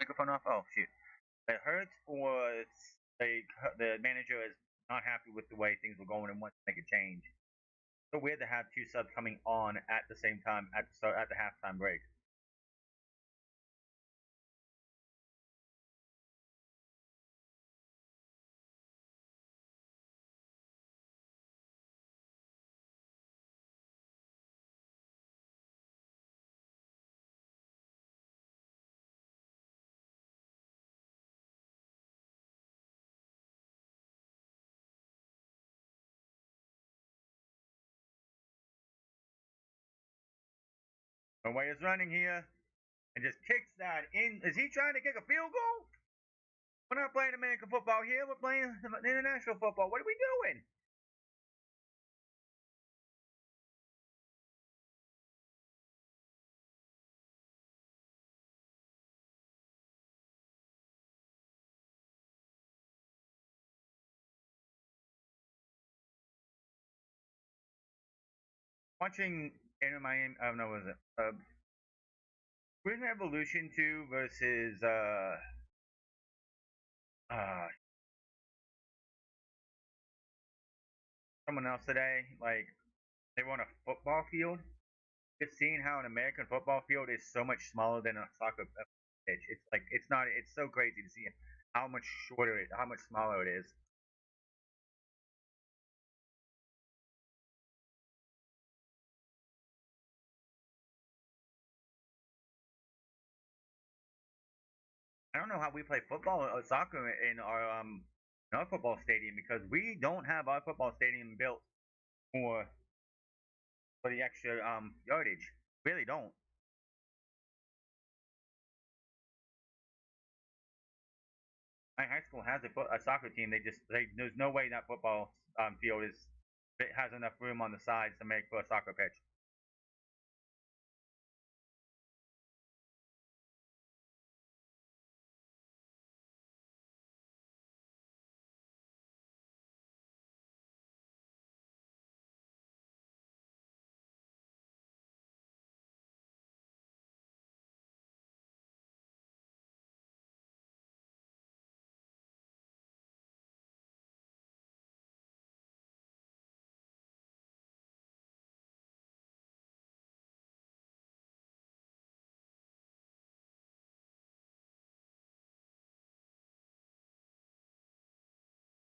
microphone off? Oh shoot. It hurts, or the manager is not happy with the way things were going and wants to make a change. So weird to have two subs coming on at the same time at the halftime break. Norway is running here and just kicks that in. Is he trying to kick a field goal? We're not playing American football here. We're playing international football. What are we doing? Watching Inter Miami. Oh no, was it? Prison Revolution 2 versus uh someone else today. Like they were on a football field. Just seeing how an American football field is so much smaller than a soccer pitch. It's like it's not. It's so crazy to see how much shorter it, how much smaller it is. I don't know how we play football or soccer in our football stadium because we don't have our football stadium built for for the extra yardage. Really don't. My high school has a soccer team. There's no way that football field is it has enough room on the sides to make for a soccer pitch.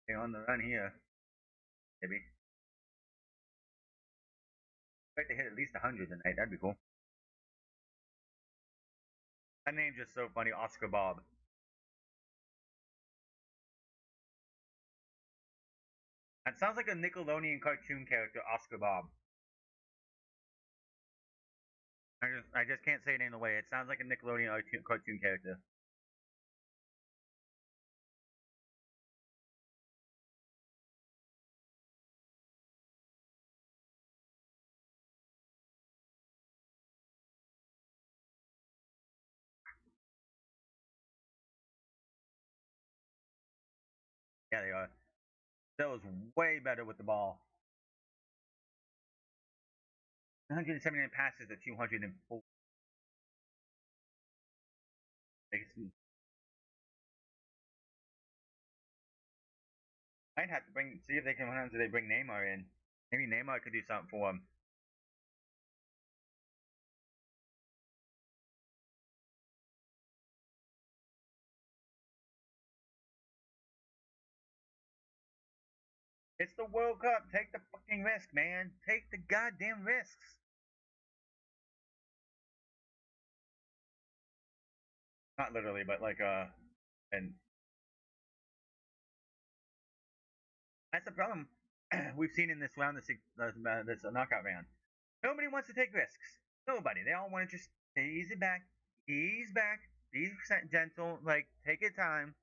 They're on the run here, maybe. Expect to hit at least 100 tonight. That'd be cool. That name's just so funny, Oscar Bob. That sounds like a Nickelodeon cartoon character, Oscar Bob. I just can't say it in a way. It sounds like a Nickelodeon cartoon character. Yeah, they are. That was way better with the ball. 179 passes to 204. Might have to see if they can. How do they bring Neymar in? Maybe Neymar could do something for him. It's the World Cup. Take the fucking risk, man. Take the goddamn risks. Not literally, but like and that's the problem we've seen in this round, this knockout round. Nobody wants to take risks. Nobody. They all want to just ease it back, ease back, be gentle, like take your time.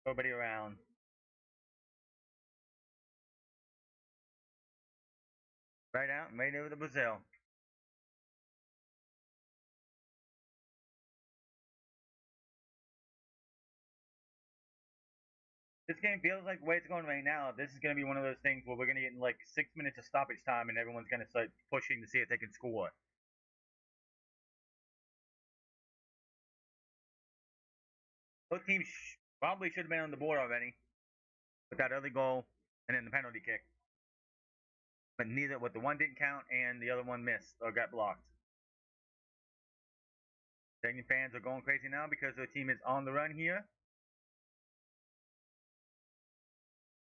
Nobody around. Right out and right over to Brazil. This game feels like the way it's going right now. This is going to be one of those things where we're going to get in like 6 minutes of stoppage time, and everyone's going to start pushing to see if they can score. Both teams probably should have been on the board already with that early goal and then the penalty kick. But neither, what the one didn't count and the other one missed or got blocked. Stadium fans are going crazy now because their team is on the run here.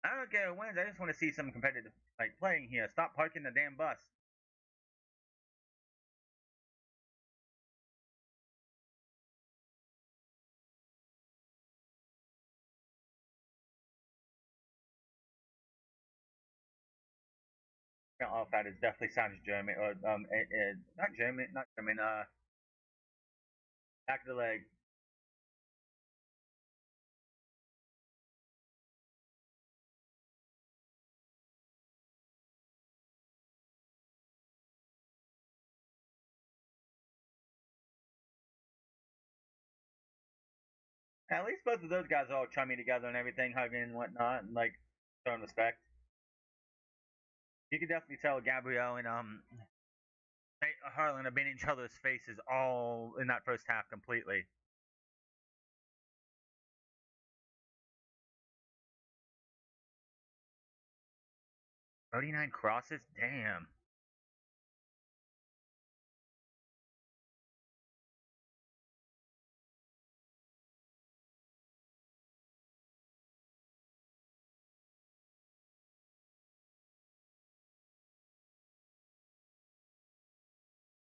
I don't care who wins. I just want to see some competitive like playing here. Stop parking the damn bus. Off that is definitely sounds German or not German, not German. Back of the leg. At least both of those guys are all chummy together and everything, hugging and whatnot, and like showing respect. You can definitely tell Gabrielle and Harlan have been in each other's faces all in that first half completely. 39 crosses, damn.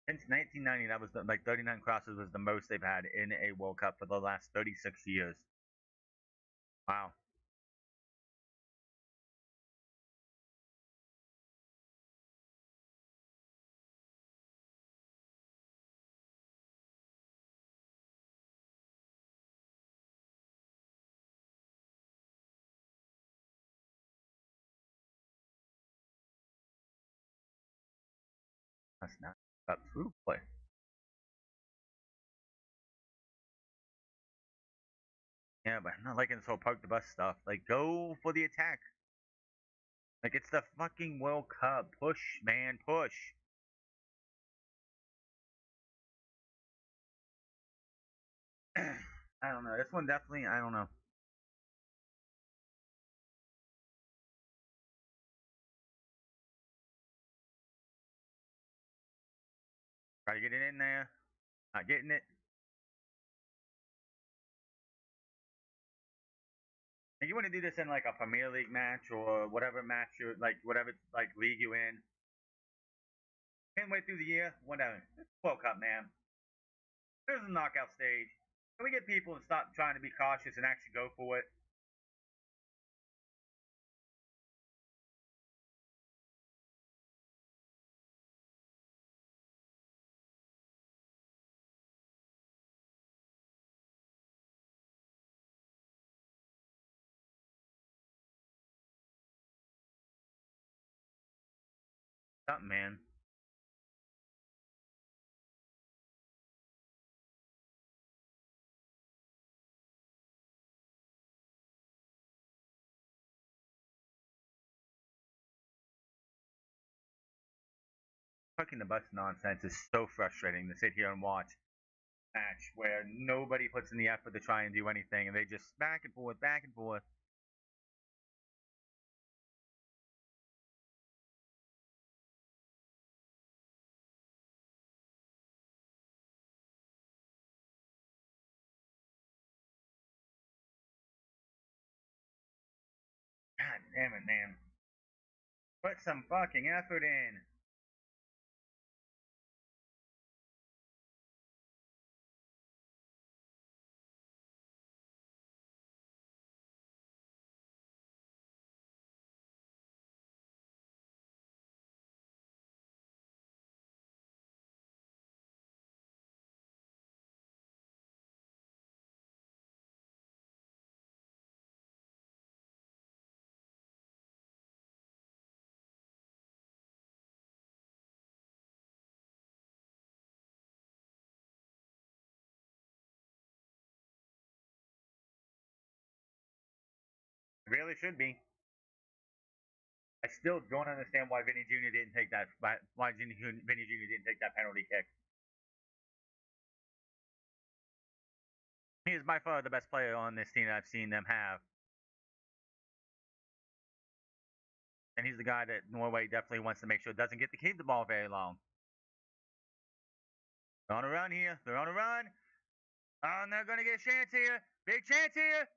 Since 1990, that was like 39 crosses was the most they've had in a World Cup for the last 36 years. Wow. That's not up through play. Yeah, but I'm not liking this whole park the bus stuff. Like, go for the attack. Like, it's the fucking World Cup. Push, man, push. I don't know. This one definitely, I don't know. Try to get it in there. Not getting it. And you want to do this in like a Premier League match or whatever match you like, whatever like league you in. Midway through the year, whatever. It's World Cup, man. There's a knockout stage. Can we get people to stop trying to be cautious and actually go for it? Something, man. Fucking the bus nonsense is so frustrating to sit here and watch a match where nobody puts in the effort to try and do anything, and they just back and forth, back and forth. God damn it, man. Put some fucking effort in. really should be. I still don't understand why Vinny Jr. didn't take that. Why Vinny Jr. didn't take that penalty kick. He is by far the best player on this team that I've seen them have. And he's the guy that Norway definitely wants to make sure doesn't get to keep the ball very long. They're on a run here. They're on a run. Oh, and they're going to get a chance here. Big chance here.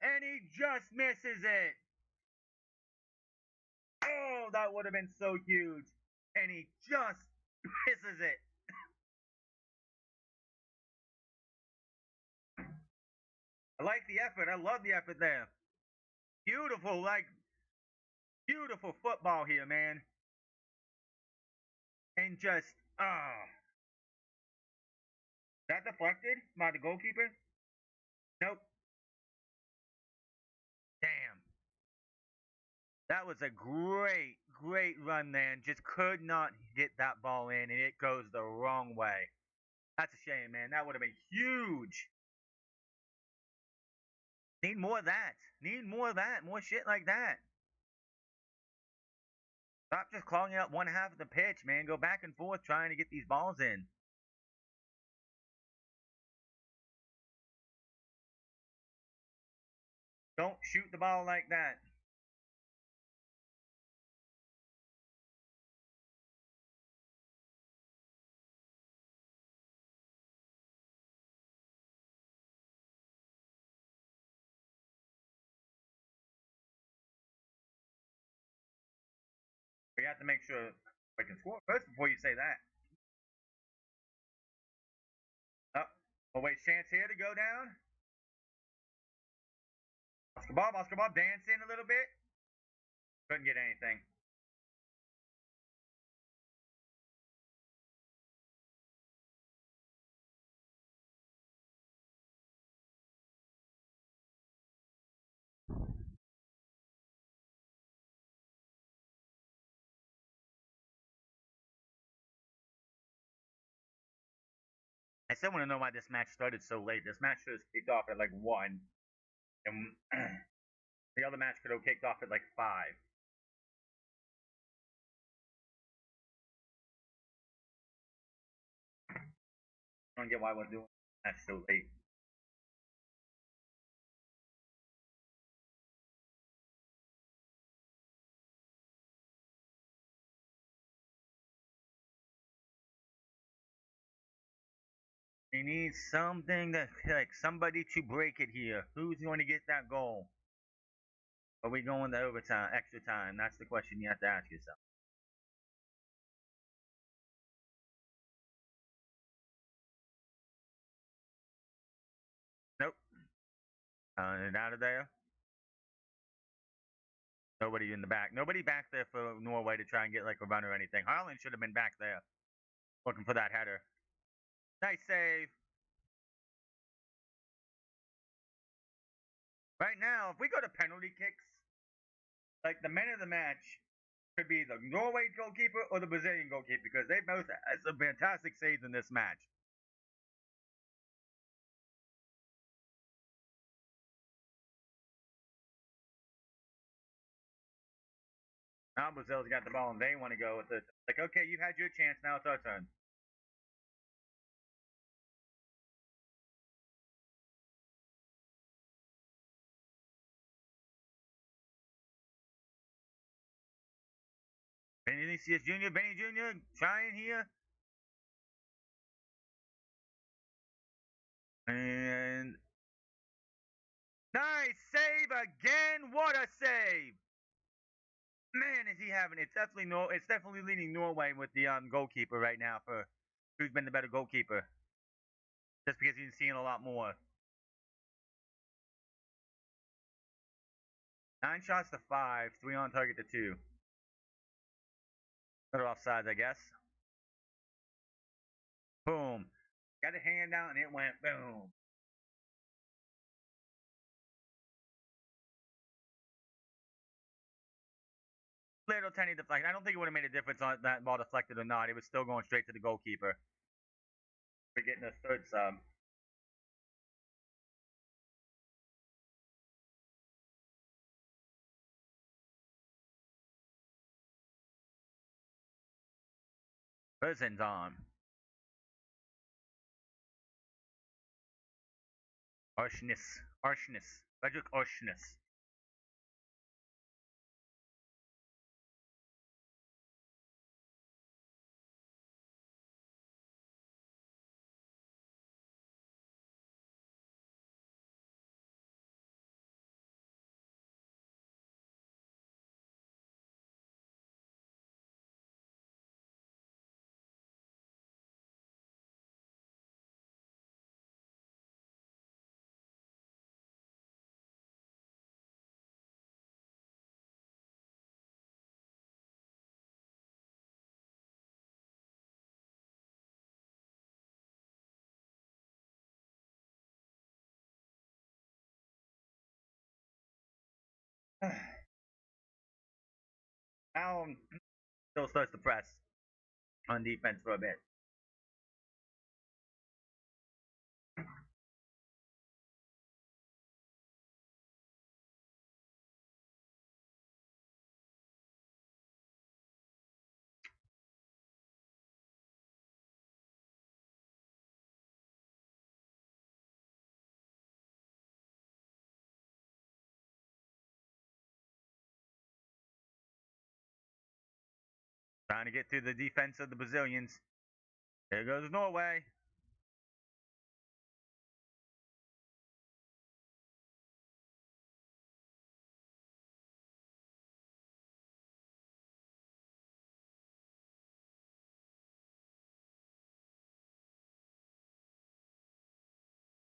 And he just misses it. Oh, that would have been so huge. And he just misses it. I like the effort. I love the effort there. Beautiful, beautiful football here, man. And just, that deflected by the goalkeeper? Nope. Damn. That was a great, great run there, and just could not get that ball in, and it goes the wrong way. That's a shame, man. That would have been huge. Need more of that. Need more of that. More shit like that. Stop just clogging up one half of the pitch, man. Go back and forth trying to get these balls in. Don't shoot the ball like that. We have to make sure we can score first before you say that. Oh, well, wait, chance here to go down. Oscar Bob dancing a little bit. Couldn't get anything. I still want to know why this match started so late. This match should have kicked off at like 1, and the other match could have kicked off at like 5. I don't get why we're doing that so late. We need something that, like, somebody to break it here. Who's going to get that goal? Are we going to overtime, extra time? That's the question you have to ask yourself. Nope. And out of there. Nobody in the back. Nobody back there for Norway to try and get like a run or anything. Harlan should have been back there looking for that header. Nice save. Right now, if we go to penalty kicks, like the man of the match could be the Norway goalkeeper or the Brazilian goalkeeper because they both had some fantastic saves in this match. Now Brazil's got the ball and they want to go with it. Like, okay, you've had your chance. Now it's our turn. Vinicius Jr., Benny Jr. trying here. And nice save again. What a save. Man, is he having it? It's definitely leading Norway with the goalkeeper right now for who's been the better goalkeeper. Just because he's seeing a lot more. 9 shots to 5, 3 on target to 2. Little offsides, I guess. Boom. Got a hand out and it went boom. Little tiny deflection. I don't think it would have made a difference on that ball deflected or not. It was still going straight to the goalkeeper. We're getting a third sub. Prison's on. Harshness. Harshness. Frederick Harshness. Now still starts to press on defense for a bit. Trying to get through the defense of the Brazilians. Here goes Norway.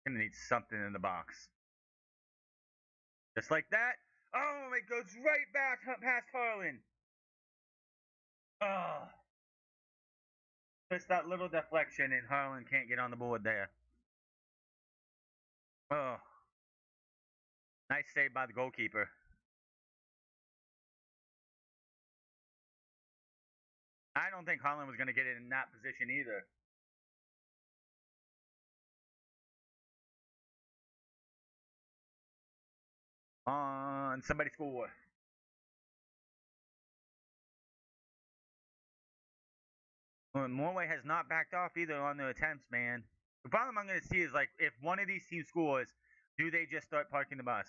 Gonna need something in the box. Just like that. Oh, it goes right back past Harlan. Oh. Just that little deflection, and Harlan can't get on the board there. Oh. Nice save by the goalkeeper. I don't think Harlan was going to get it in that position either. On somebody score. Well, Norway has not backed off either on their attempts, man. The problem I'm going to see is like if one of these teams scores, do they just start parking the bus?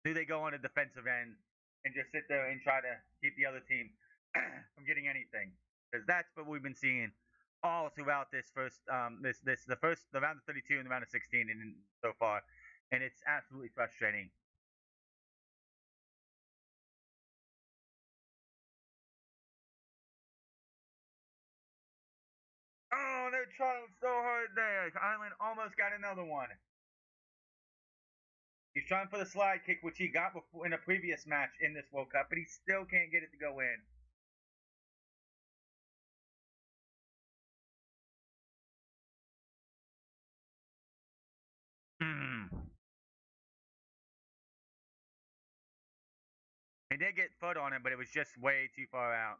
Do they go on a defensive end and just sit there and try to keep the other team from getting anything? Because that's what we've been seeing all throughout this first the round of 32 and the round of 16 and so far, and it's absolutely frustrating. Oh, they're trying so hard there. Island almost got another one. He's trying for the slide kick, which he got before in a previous match in this World Cup, but he still can't get it to go in. Mm. He did get foot on it, but it was just way too far out.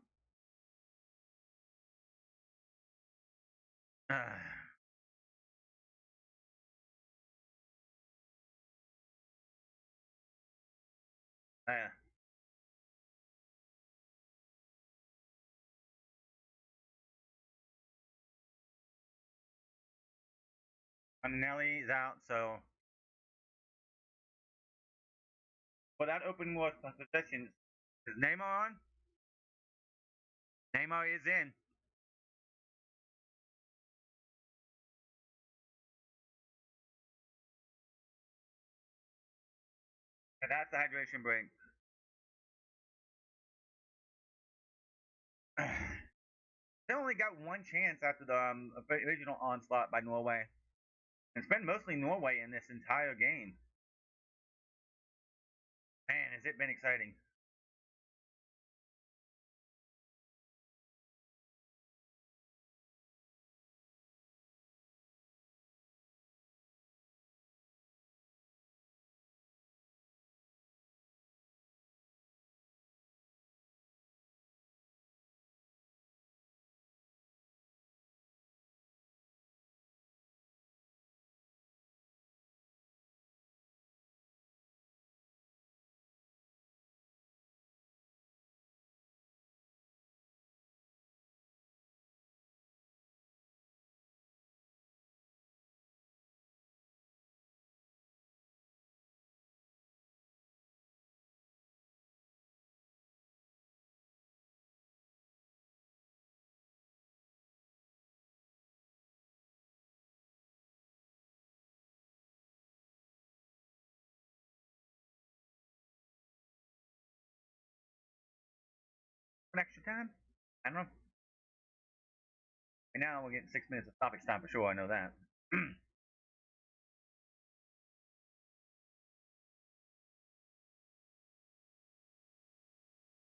Uh, Nelly's out, so well that opened more possessions. Is Neymar on? Neymar is in. And that's the hydration break. They only got one chance after the original onslaught by Norway. It's been mostly Norway in this entire game. Man, has it been exciting. An extra time? I don't know. And now we're getting 6 minutes of stoppage time for sure. I know that.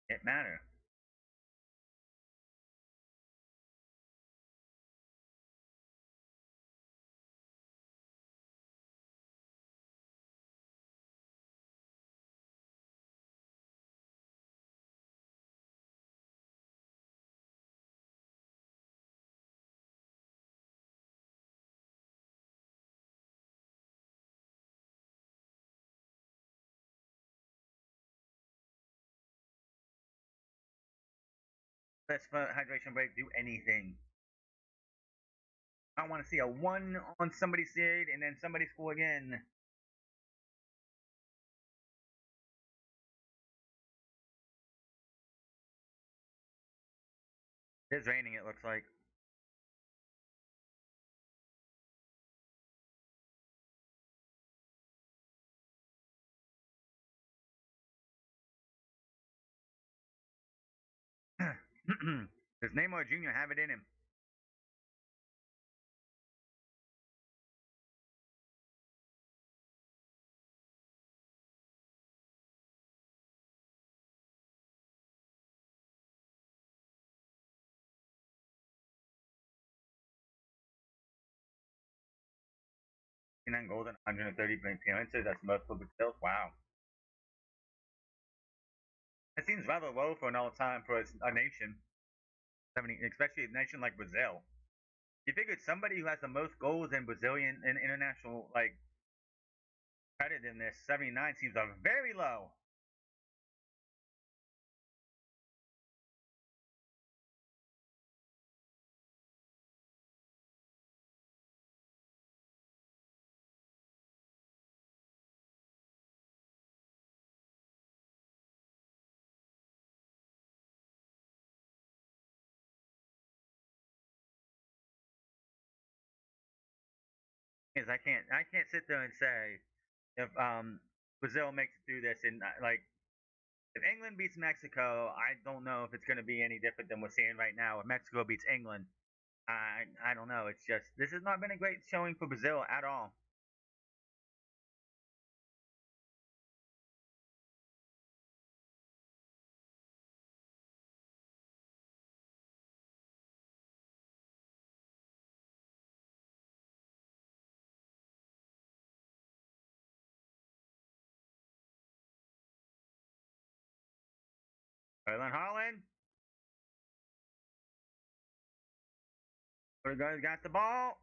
It matter. Let's for hydration break do anything. I want to see a one on somebody's side and then somebody score again. It's raining. It looks like. Does Neymar Jr. have it in him? And goals and 130 appearances. That's most for Brazil. Wow. That seems rather low for an all-time for a nation. 70, especially a nation like Brazil. You figured somebody who has the most goals in Brazilian and international like credit in this 79 seems very low. Is I can't sit there and say if Brazil makes it through this and like if England beats Mexico, I don't know if it's going to be any different than we're seeing right now. If Mexico beats England, I don't know. It's just this has not been a great showing for Brazil at all. Erling Haaland, Portugal got the ball.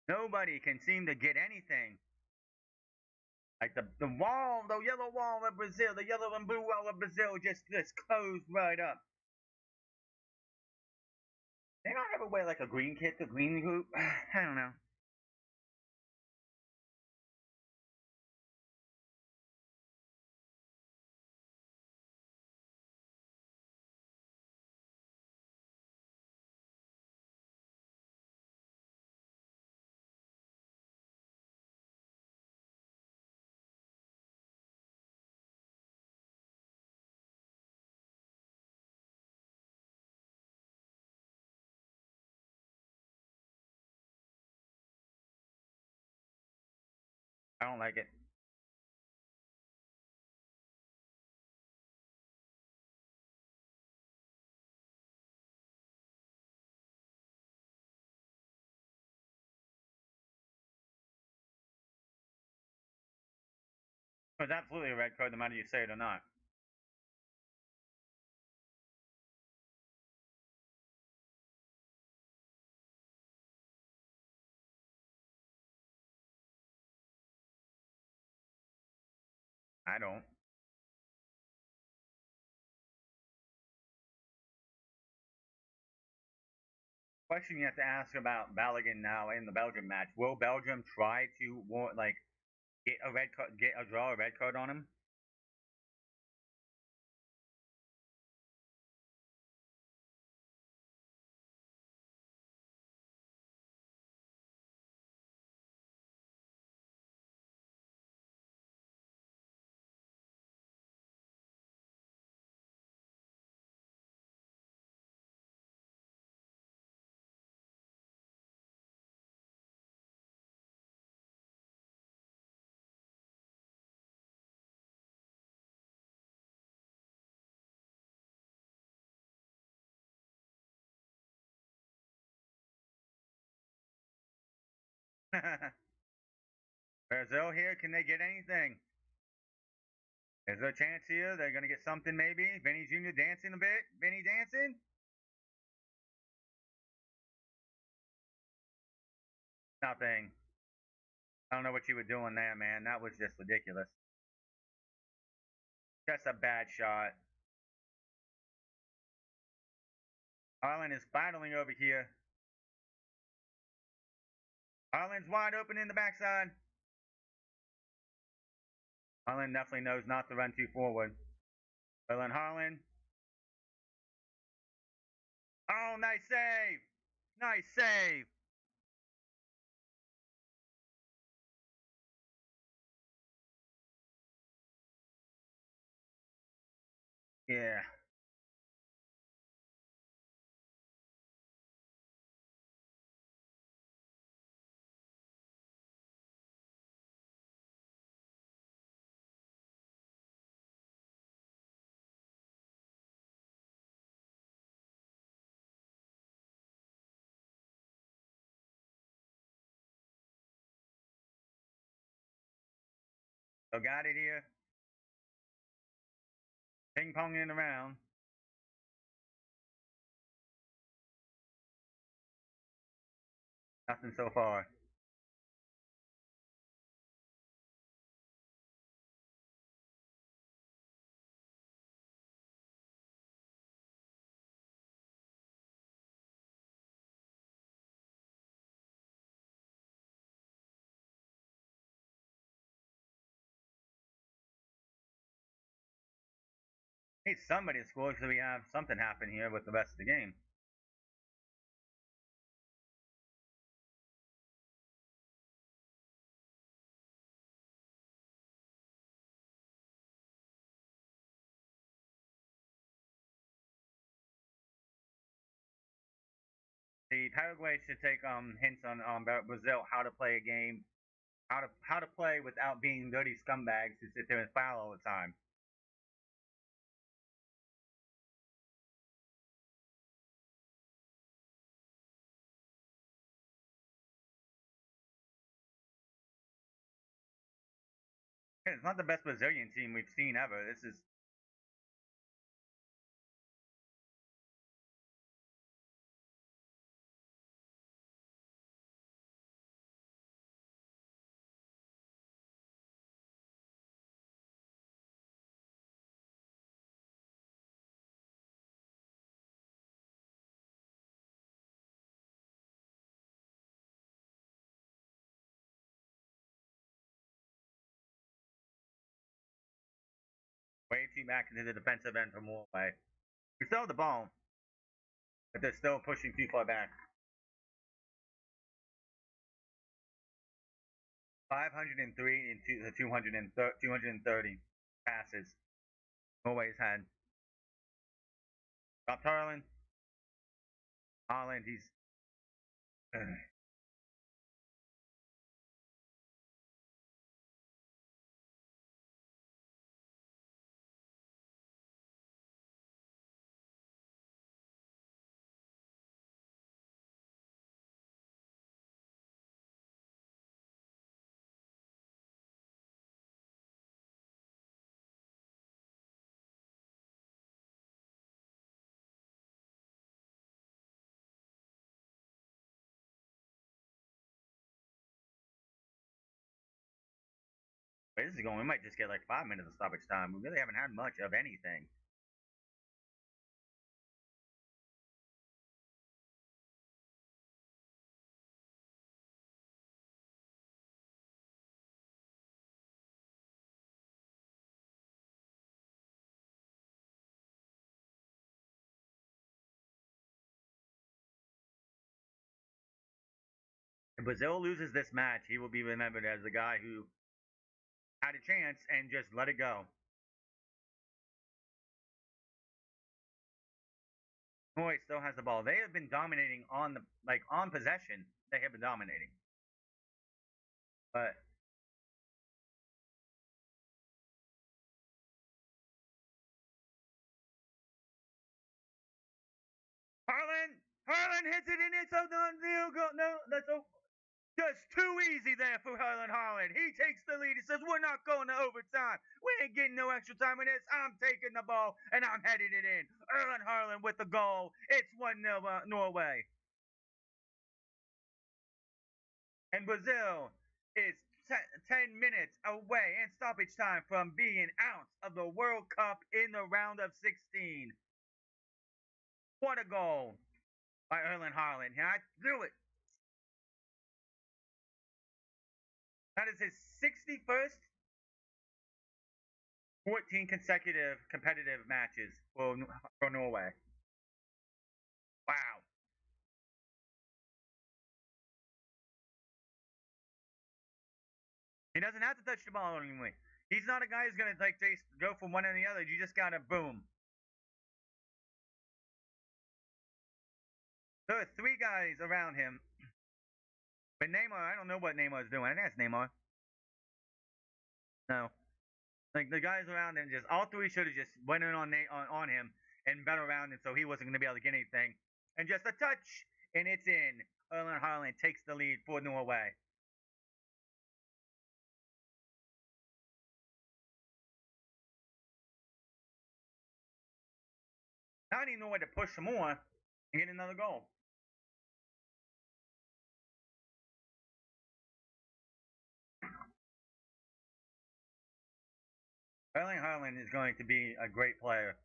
Nobody can seem to get anything. Like the wall, the yellow wall of Brazil, the yellow and blue wall of Brazil just closed right up. They don't ever wear like a green kit, a green hoop. I don't know. I don't like it. It's absolutely a red card, no matter you say it or not. I don't. Question you have to ask about Balogun now in the Belgium match: will Belgium try to like get a red card, get a draw a red card on him? Brazil here, can they get anything? Is there a chance here? They're going to get something maybe? Vinny Jr. dancing a bit? Vinny dancing? Nothing. I don't know what you were doing there, man. That was just ridiculous. Just a bad shot. Ireland is battling over here. Ireland's wide open in the backside. Ireland definitely knows not to run too forward. Erling Haaland. Oh, nice save! Nice save! Yeah. So got it here. Ping ponging around. Nothing so far. Hey, somebody scored so we have something happen here with the rest of the game. The Paraguay should take hints on Brazil how to play a game, how to play without being dirty scumbags who sit there and foul all the time. It's not the best Brazilian team we've seen ever. This is way too back into the defensive end from Norway. We still have the ball, but they're still pushing too far back. 503 into the 230 passes. Norway's had. Stop Tarlin. Holland, he's. Wait, this is going. We might just get like 5 minutes of stoppage time. We really haven't had much of anything. If Brazil loses this match, he will be remembered as the guy who had a chance and just let it go. Norway still has the ball. They have been dominating on the on possession. They have been dominating, but Harlan hits it and it's a done deal. Go no, that's Just too easy there for Erling Haaland. He takes the lead. He says, we're not going to overtime. We ain't getting no extra time in this. I'm taking the ball, and I'm heading it in. Erling Haaland with the goal. It's 1-0 Norway. And Brazil is 10 minutes away in stoppage time from being out of the World Cup in the round of 16. What a goal by Erling Haaland. I knew it. That is his 61st 14 consecutive competitive matches for Norway. Wow. He doesn't have to touch the ball anyway. He's not a guy who's going to like just go from one or the other. You just got to boom. There are three guys around him. But Neymar, I don't know what Neymar's doing. I think that's Neymar. No. Like the guys around him, just all three should have just went in on him and bet around him, so he wasn't going to be able to get anything. And just a touch, and it's in. Erling Haaland takes the lead for Norway. Now I need Norway to push some more and get another goal. Erling Haaland is going to be a great player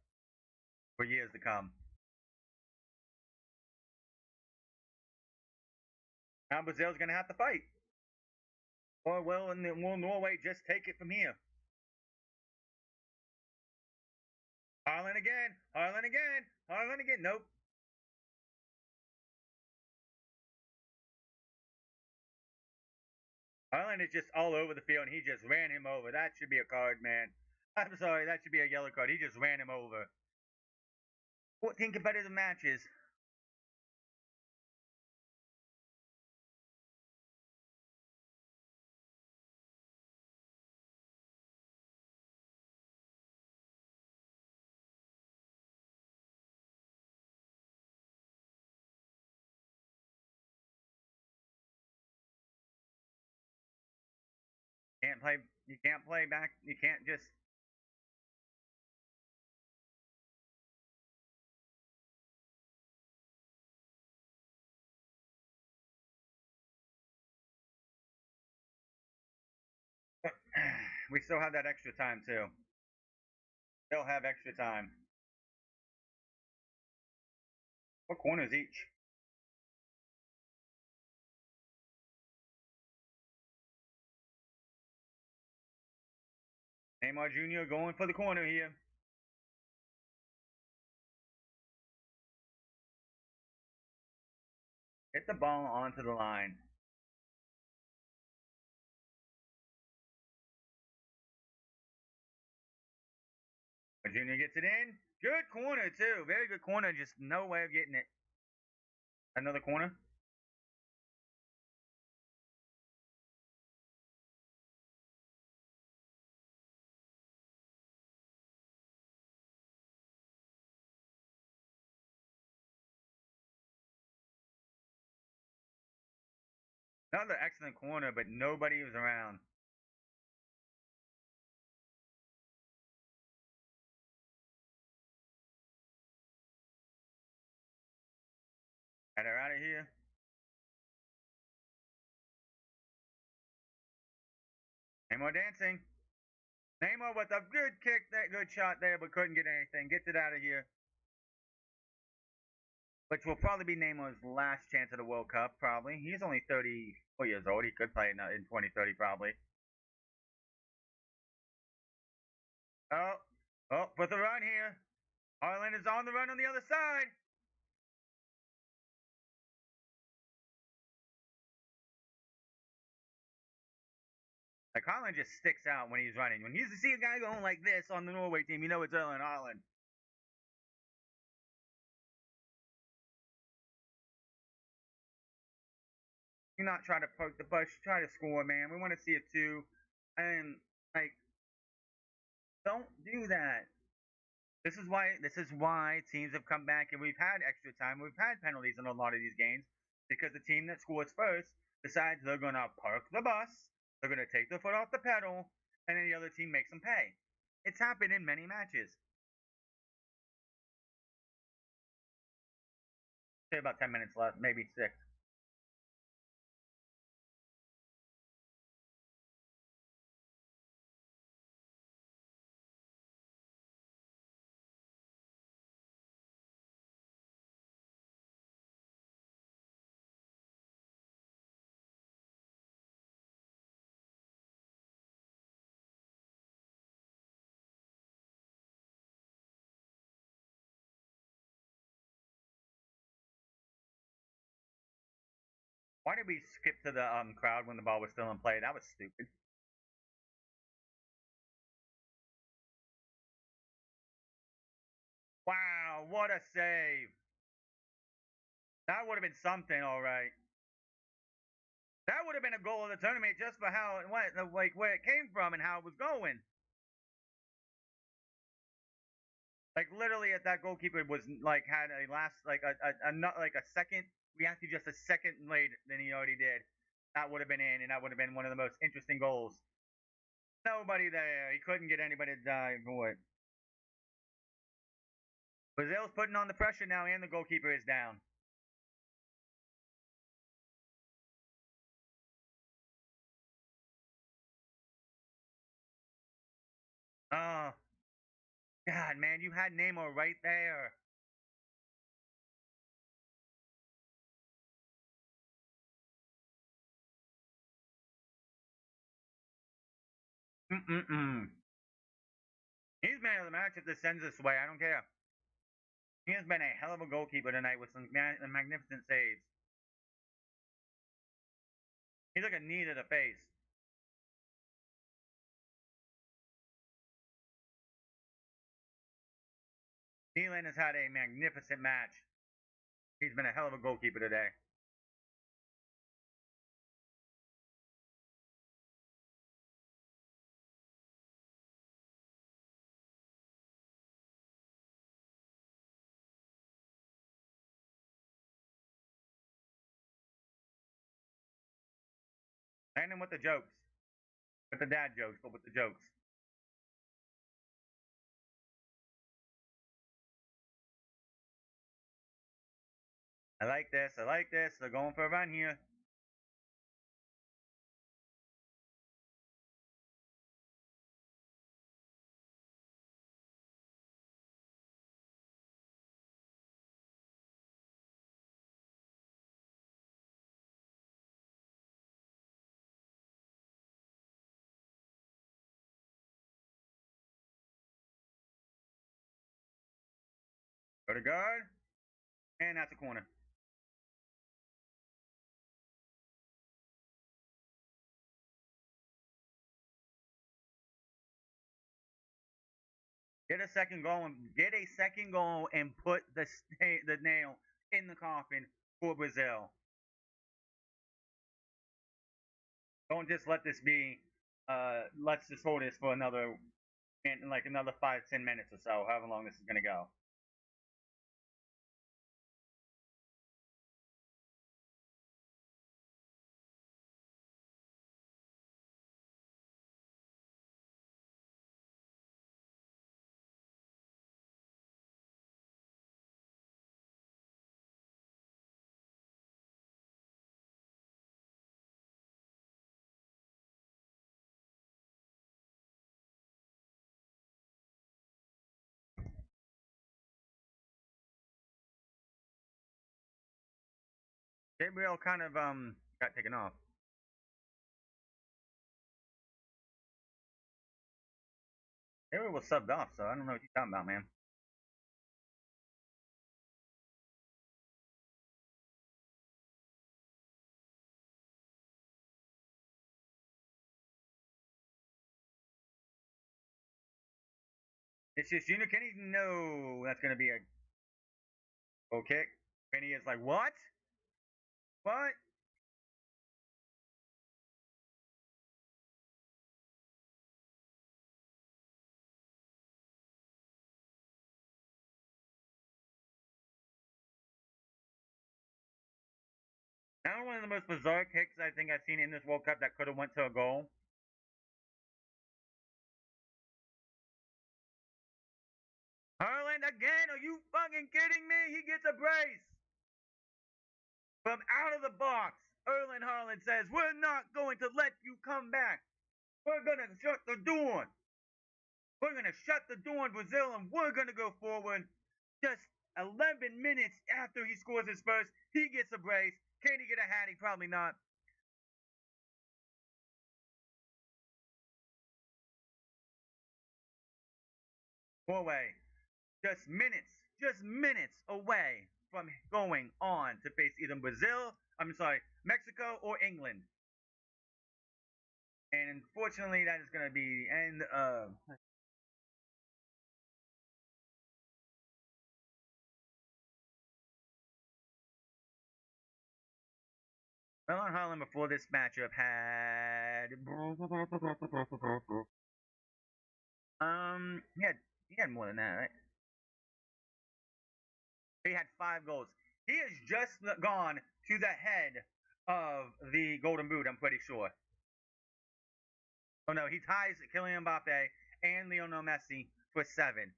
for years to come. Now Brazil's going to have to fight. Or will Norway just take it from here? Haaland again, Haaland again, Haaland again. Nope. Haaland is just all over the field, and he just ran him over. That should be a card, man. I'm sorry, that should be a yellow card. He just ran him over. 14 competitive matches. Can't play. You can't play back. You can't just. We still have that extra time too. Still have extra time. What corners each? Neymar Jr. going for the corner here. Hit the ball onto the line. Jr. gets it in. Good corner too. Very good corner. Just no way of getting it. Another corner. Another excellent corner, but nobody was around. Get her out of here. Neymar dancing. Neymar with a good kick, that good shot there, but couldn't get anything. Gets it out of here. Which will probably be Neymar's last chance at the World Cup, probably. He's only 34 years old. He could play in 2030, probably. Oh, oh, for the run here. Haaland is on the run on the other side. Like, Haaland just sticks out when he's running. When you see a guy going like this on the Norway team, you know it's Erling Haaland. Do not try to poke the bush. Try to score, man. We want to see it too. And, like, don't do that. This is why teams have come back and we've had extra time. We've had penalties in a lot of these games because the team that scores first decides they're gonna park the bus, they're gonna take their foot off the pedal, and then the other team makes them pay. It's happened in many matches. Say about 10 minutes left, maybe 6. Why did we skip to the crowd when the ball was still in play? That was stupid. Wow, what a save! That would have been something, all right. That would have been a goal of the tournament just for how it went, like where it came from and how it was going. Like literally, if that goalkeeper was like had a last not like a second reacted just a second later than he already did, that would have been in, and that would have been one of the most interesting goals. Nobody there. He couldn't get anybody to dive for it. Brazil's putting on the pressure now, and the goalkeeper is down. Oh, God, man, you had Neymar right there. Mm-mm-mm. He's man of the match if this sends this way. I don't care. He has been a hell of a goalkeeper tonight with some magnificent saves. He took a knee to the face. Thielen has had a magnificent match. He's been a hell of a goalkeeper today. Landon with the jokes. With the dad jokes, but with the jokes. I like this. I like this. They're going for a run here. Go to guard. And that's a corner. Get a second goal and get a second goal and put the nail in the coffin for Brazil. Don't just let this be. Let's just hold this for another, in like another 5-10 minutes or so, however long this is gonna go. Gabriel kind of got taken off. Gabriel was subbed off, so I don't know what you're talking about, man. It's just Junior Kenny. No, that's gonna be a goal kick. Kenny is like, what? What? Now one of the most bizarre kicks I think I've seen in this World Cup that could have went to a goal. Haaland again? Are you fucking kidding me? He gets a brace from out of the box. Erling Haaland says, "We're not going to let you come back. We're gonna shut the door. We're gonna shut the door on Brazil, and we're gonna go forward." Just 11 minutes after he scores his first, he gets a brace. Can he get a hattie? Probably not. Norway, just minutes away from going on to face either Brazil, I'm sorry, Mexico or England. And unfortunately, that is going to be the end of. Erling Haaland before this matchup had he had more than that, right? He had 5 goals. He has just gone to the head of the Golden Boot. I'm pretty sure. Oh no, he ties Kylian Mbappe and Lionel Messi for 7.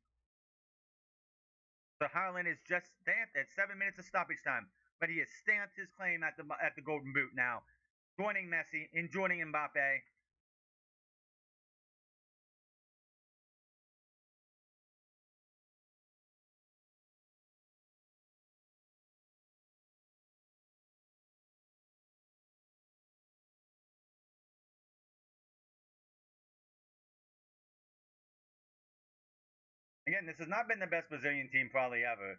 So Haaland is just stamped at 7 minutes of stoppage time, but he has stamped his claim at the Golden Boot now, joining Messi and joining Mbappe. Again, this has not been the best Brazilian team probably ever.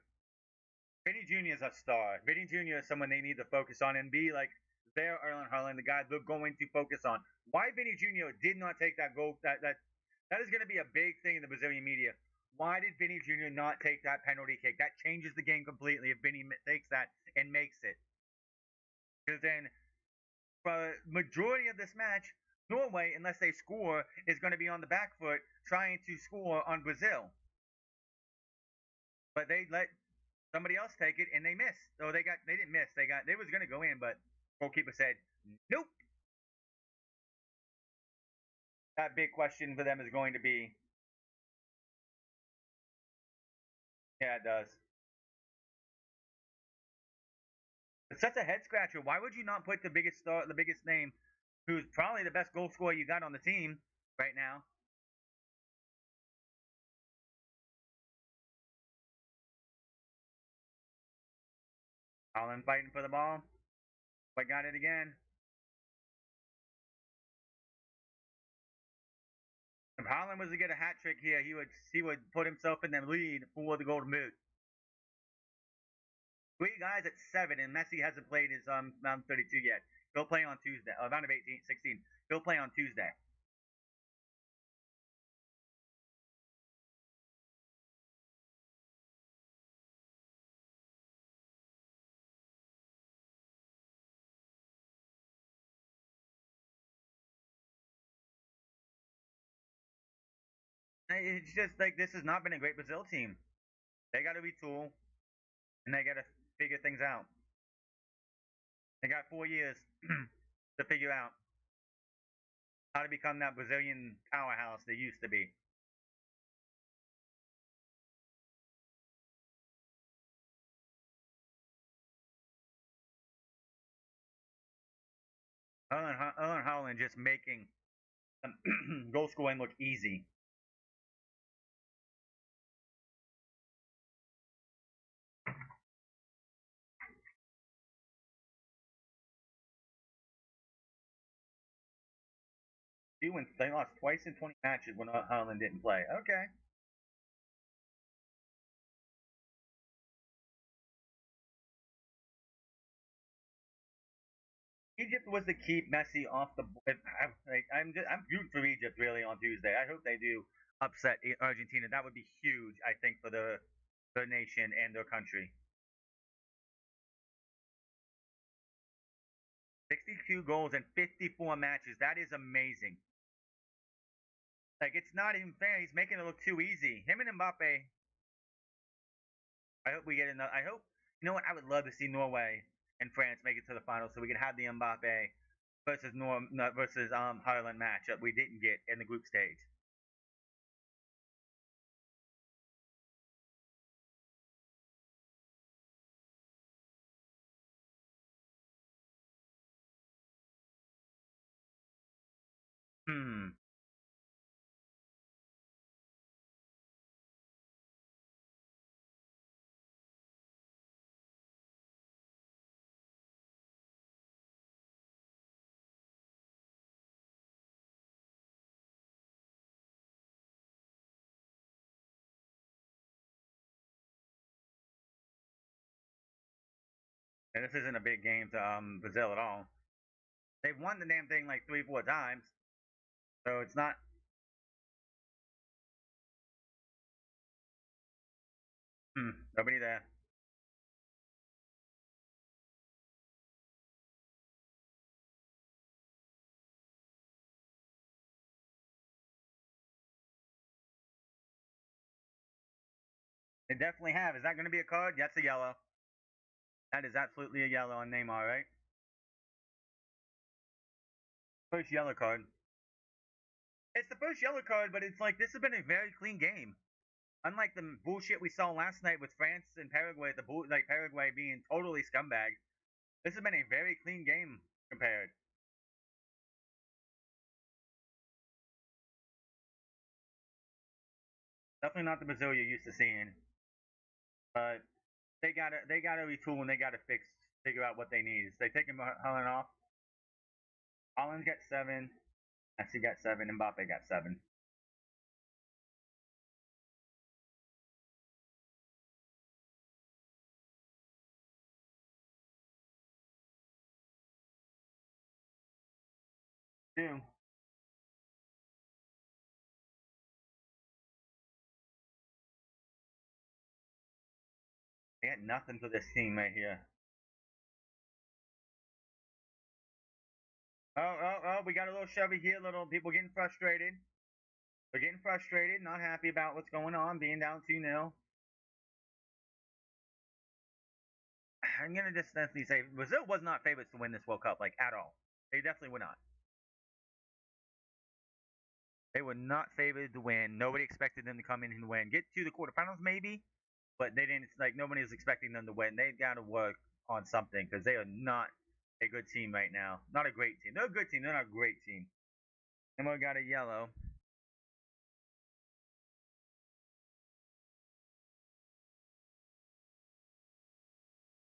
Vinny Jr. is a star. Vinny Jr. is someone they need to focus on and be like their Erling Haaland, the guy they're going to focus on. Why Vinny Jr. did not take that goal? That is going to be a big thing in the Brazilian media. Why did Vinny Jr. not take that penalty kick? That changes the game completely if Vinny takes that and makes it. Because then, for majority of this match, Norway, unless they score, is going to be on the back foot trying to score on Brazil. But they let somebody else take it and they missed. So they didn't miss. They was gonna go in, but goalkeeper said nope. That big question for them is going to be, yeah, it does. It's such a head scratcher. Why would you not put the biggest star, the biggest name, who's probably the best goal scorer you got on the team right now? Holland fighting for the ball, but got it again. If Holland was to get a hat trick here, he would put himself in the lead for the Golden Boot. 3 guys at 7, and Messi hasn't played his round 32 yet. He'll play on Tuesday. Round of 18, 16. He'll play on Tuesday. It's just like this has not been a great Brazil team. They got to retool and they got to figure things out. They got 4 years to figure out how to become that Brazilian powerhouse they used to be. Erling Haaland just making goal scoring look easy. They lost twice in 20 matches when Haaland didn't play. Okay. Egypt was to keep Messi off the board. I'm rooting for Egypt really on Tuesday. I hope they do upset Argentina. That would be huge. I think for the nation and their country. 62 goals in 54 matches. That is amazing. Like it's not even fair. He's making it look too easy. Him and Mbappe. I hope we get another. I hope. You know what? I would love to see Norway and France make it to the final, so we can have the Mbappe versus Haaland matchup we didn't get in the group stage. Hmm. And this isn't a big game to Brazil at all. They've won the damn thing like 3, 4 times, so it's not. Nobody there. They definitely have. Is that going to be a card? That's a yellow. That is absolutely a yellow on Neymar, right? First yellow card. It's the first yellow card, but it's like this has been a very clean game. Unlike the bullshit we saw last night with France and Paraguay, like Paraguay being totally scumbag, this has been a very clean game compared. Definitely not the Brazil you're used to seeing, but they gotta retool and they gotta figure out what they need. So they take Holland off. Holland got 7, Messi got 7, Mbappe got 7. Two. They got nothing for this team right here. Oh, we got a little shovey here, little people getting frustrated. They're getting frustrated, not happy about what's going on, being down 2-0. I'm gonna just definitely say Brazil was not favorites to win this World Cup, like at all. They definitely were not. They were not favored to win. Nobody expected them to come in and win. Get to the quarterfinals maybe, but they didn't. Like nobody was expecting them to win. They got to work on something because they are not a good team right now. Not a great team. They're a good team. They're not a great team. And we got a yellow.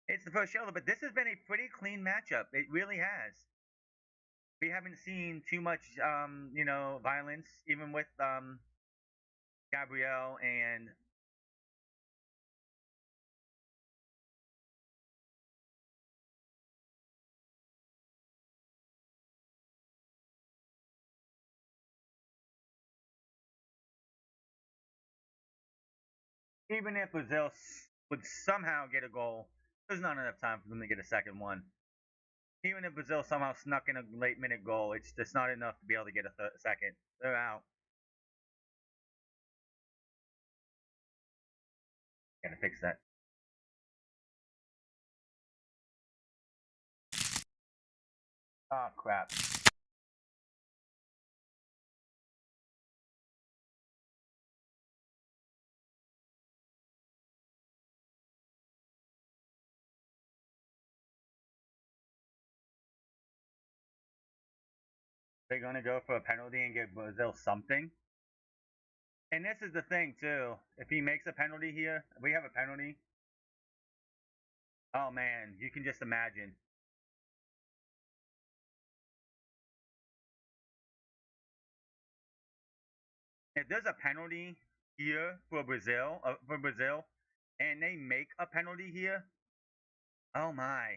It's the first yellow, but this has been a pretty clean matchup. It really has. We haven't seen too much, violence, even with Gabrielle and even if Brazil would somehow get a goal, there's not enough time for them to get a second one. Even if Brazil somehow snuck in a late minute goal, it's just not enough to be able to get a second. They're out. Gotta fix that. Oh crap. They're gonna go for a penalty and give Brazil something. And this is the thing too. If he makes a penalty here, if we have a penalty. Oh man, you can just imagine. If there's a penalty here for Brazil, and they make a penalty here, oh my.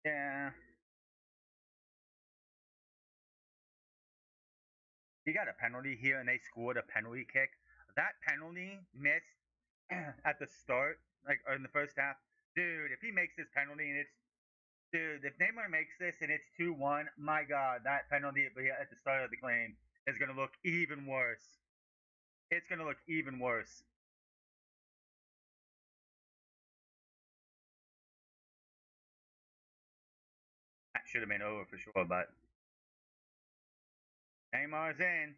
Yeah, you got a penalty here, and they scored a penalty kick. That penalty missed at the start, like in the first half. Dude, if he makes this penalty and it's Dude, if Neymar makes this and it's 2-1, my God, that penalty at the start of the game is going to look even worse. It's going to look even worse. That should have been over for sure, but Neymar's in.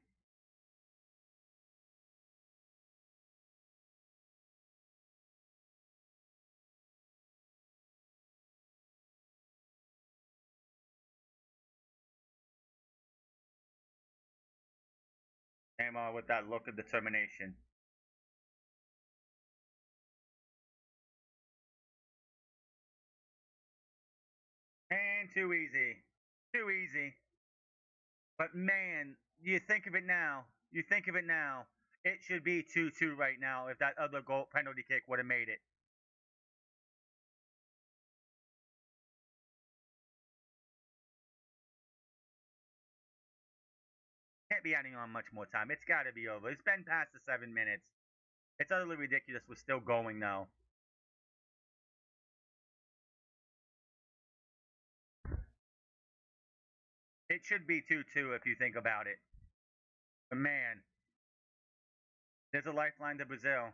Neymar with that look of determination. And too easy. Too easy. But man, you think of it now. You think of it now. It should be 2-2 right now if that other goal penalty kick would have made it. Can't be adding on much more time. It's got to be over. It's been past the 7 minutes. It's utterly ridiculous. We're still going though. It should be 2-2 if you think about it. But man, there's a lifeline to Brazil.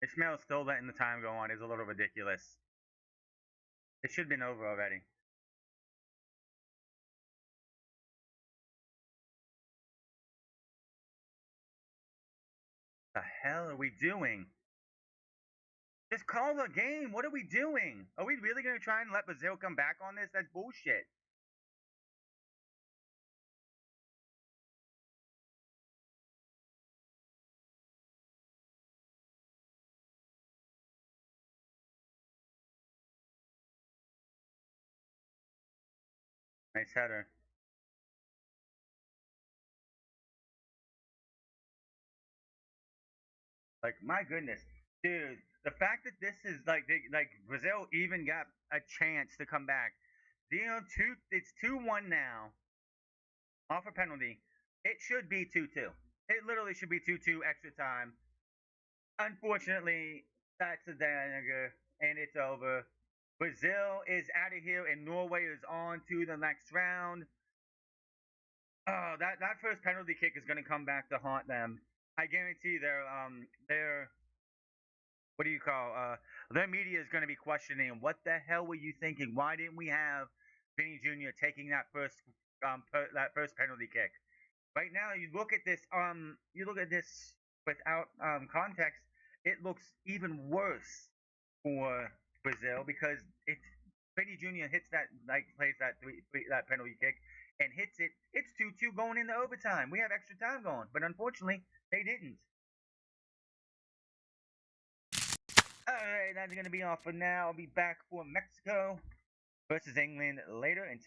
Ishmael still letting the time go on is a little ridiculous. It should have been over already. The hell are we doing? Just call the game. What are we doing? Are we really going to try and let Brazil come back on this? That's bullshit. Nice header. Like, my goodness. Dude, the fact that this is like Brazil even got a chance to come back. You know, it's 2-1 now off a penalty. It should be 2-2. It literally should be 2-2 extra time. Unfortunately, that's a dagger and it's over. Brazil is out of here and Norway is on to the next round. Oh, that first penalty kick is going to come back to haunt them. I guarantee their what do you call their media is going to be questioning what the hell were you thinking? Why didn't we have Vinny Jr. taking that first penalty kick? Right now, you look at this without context. It looks even worse for Brazil because it's Vinny Jr. hits plays that penalty kick and hits it. It's 2-2 going into overtime. We have extra time going, but unfortunately, they didn't. All right, that's going to be all for now. I'll be back for Mexico versus England later. Until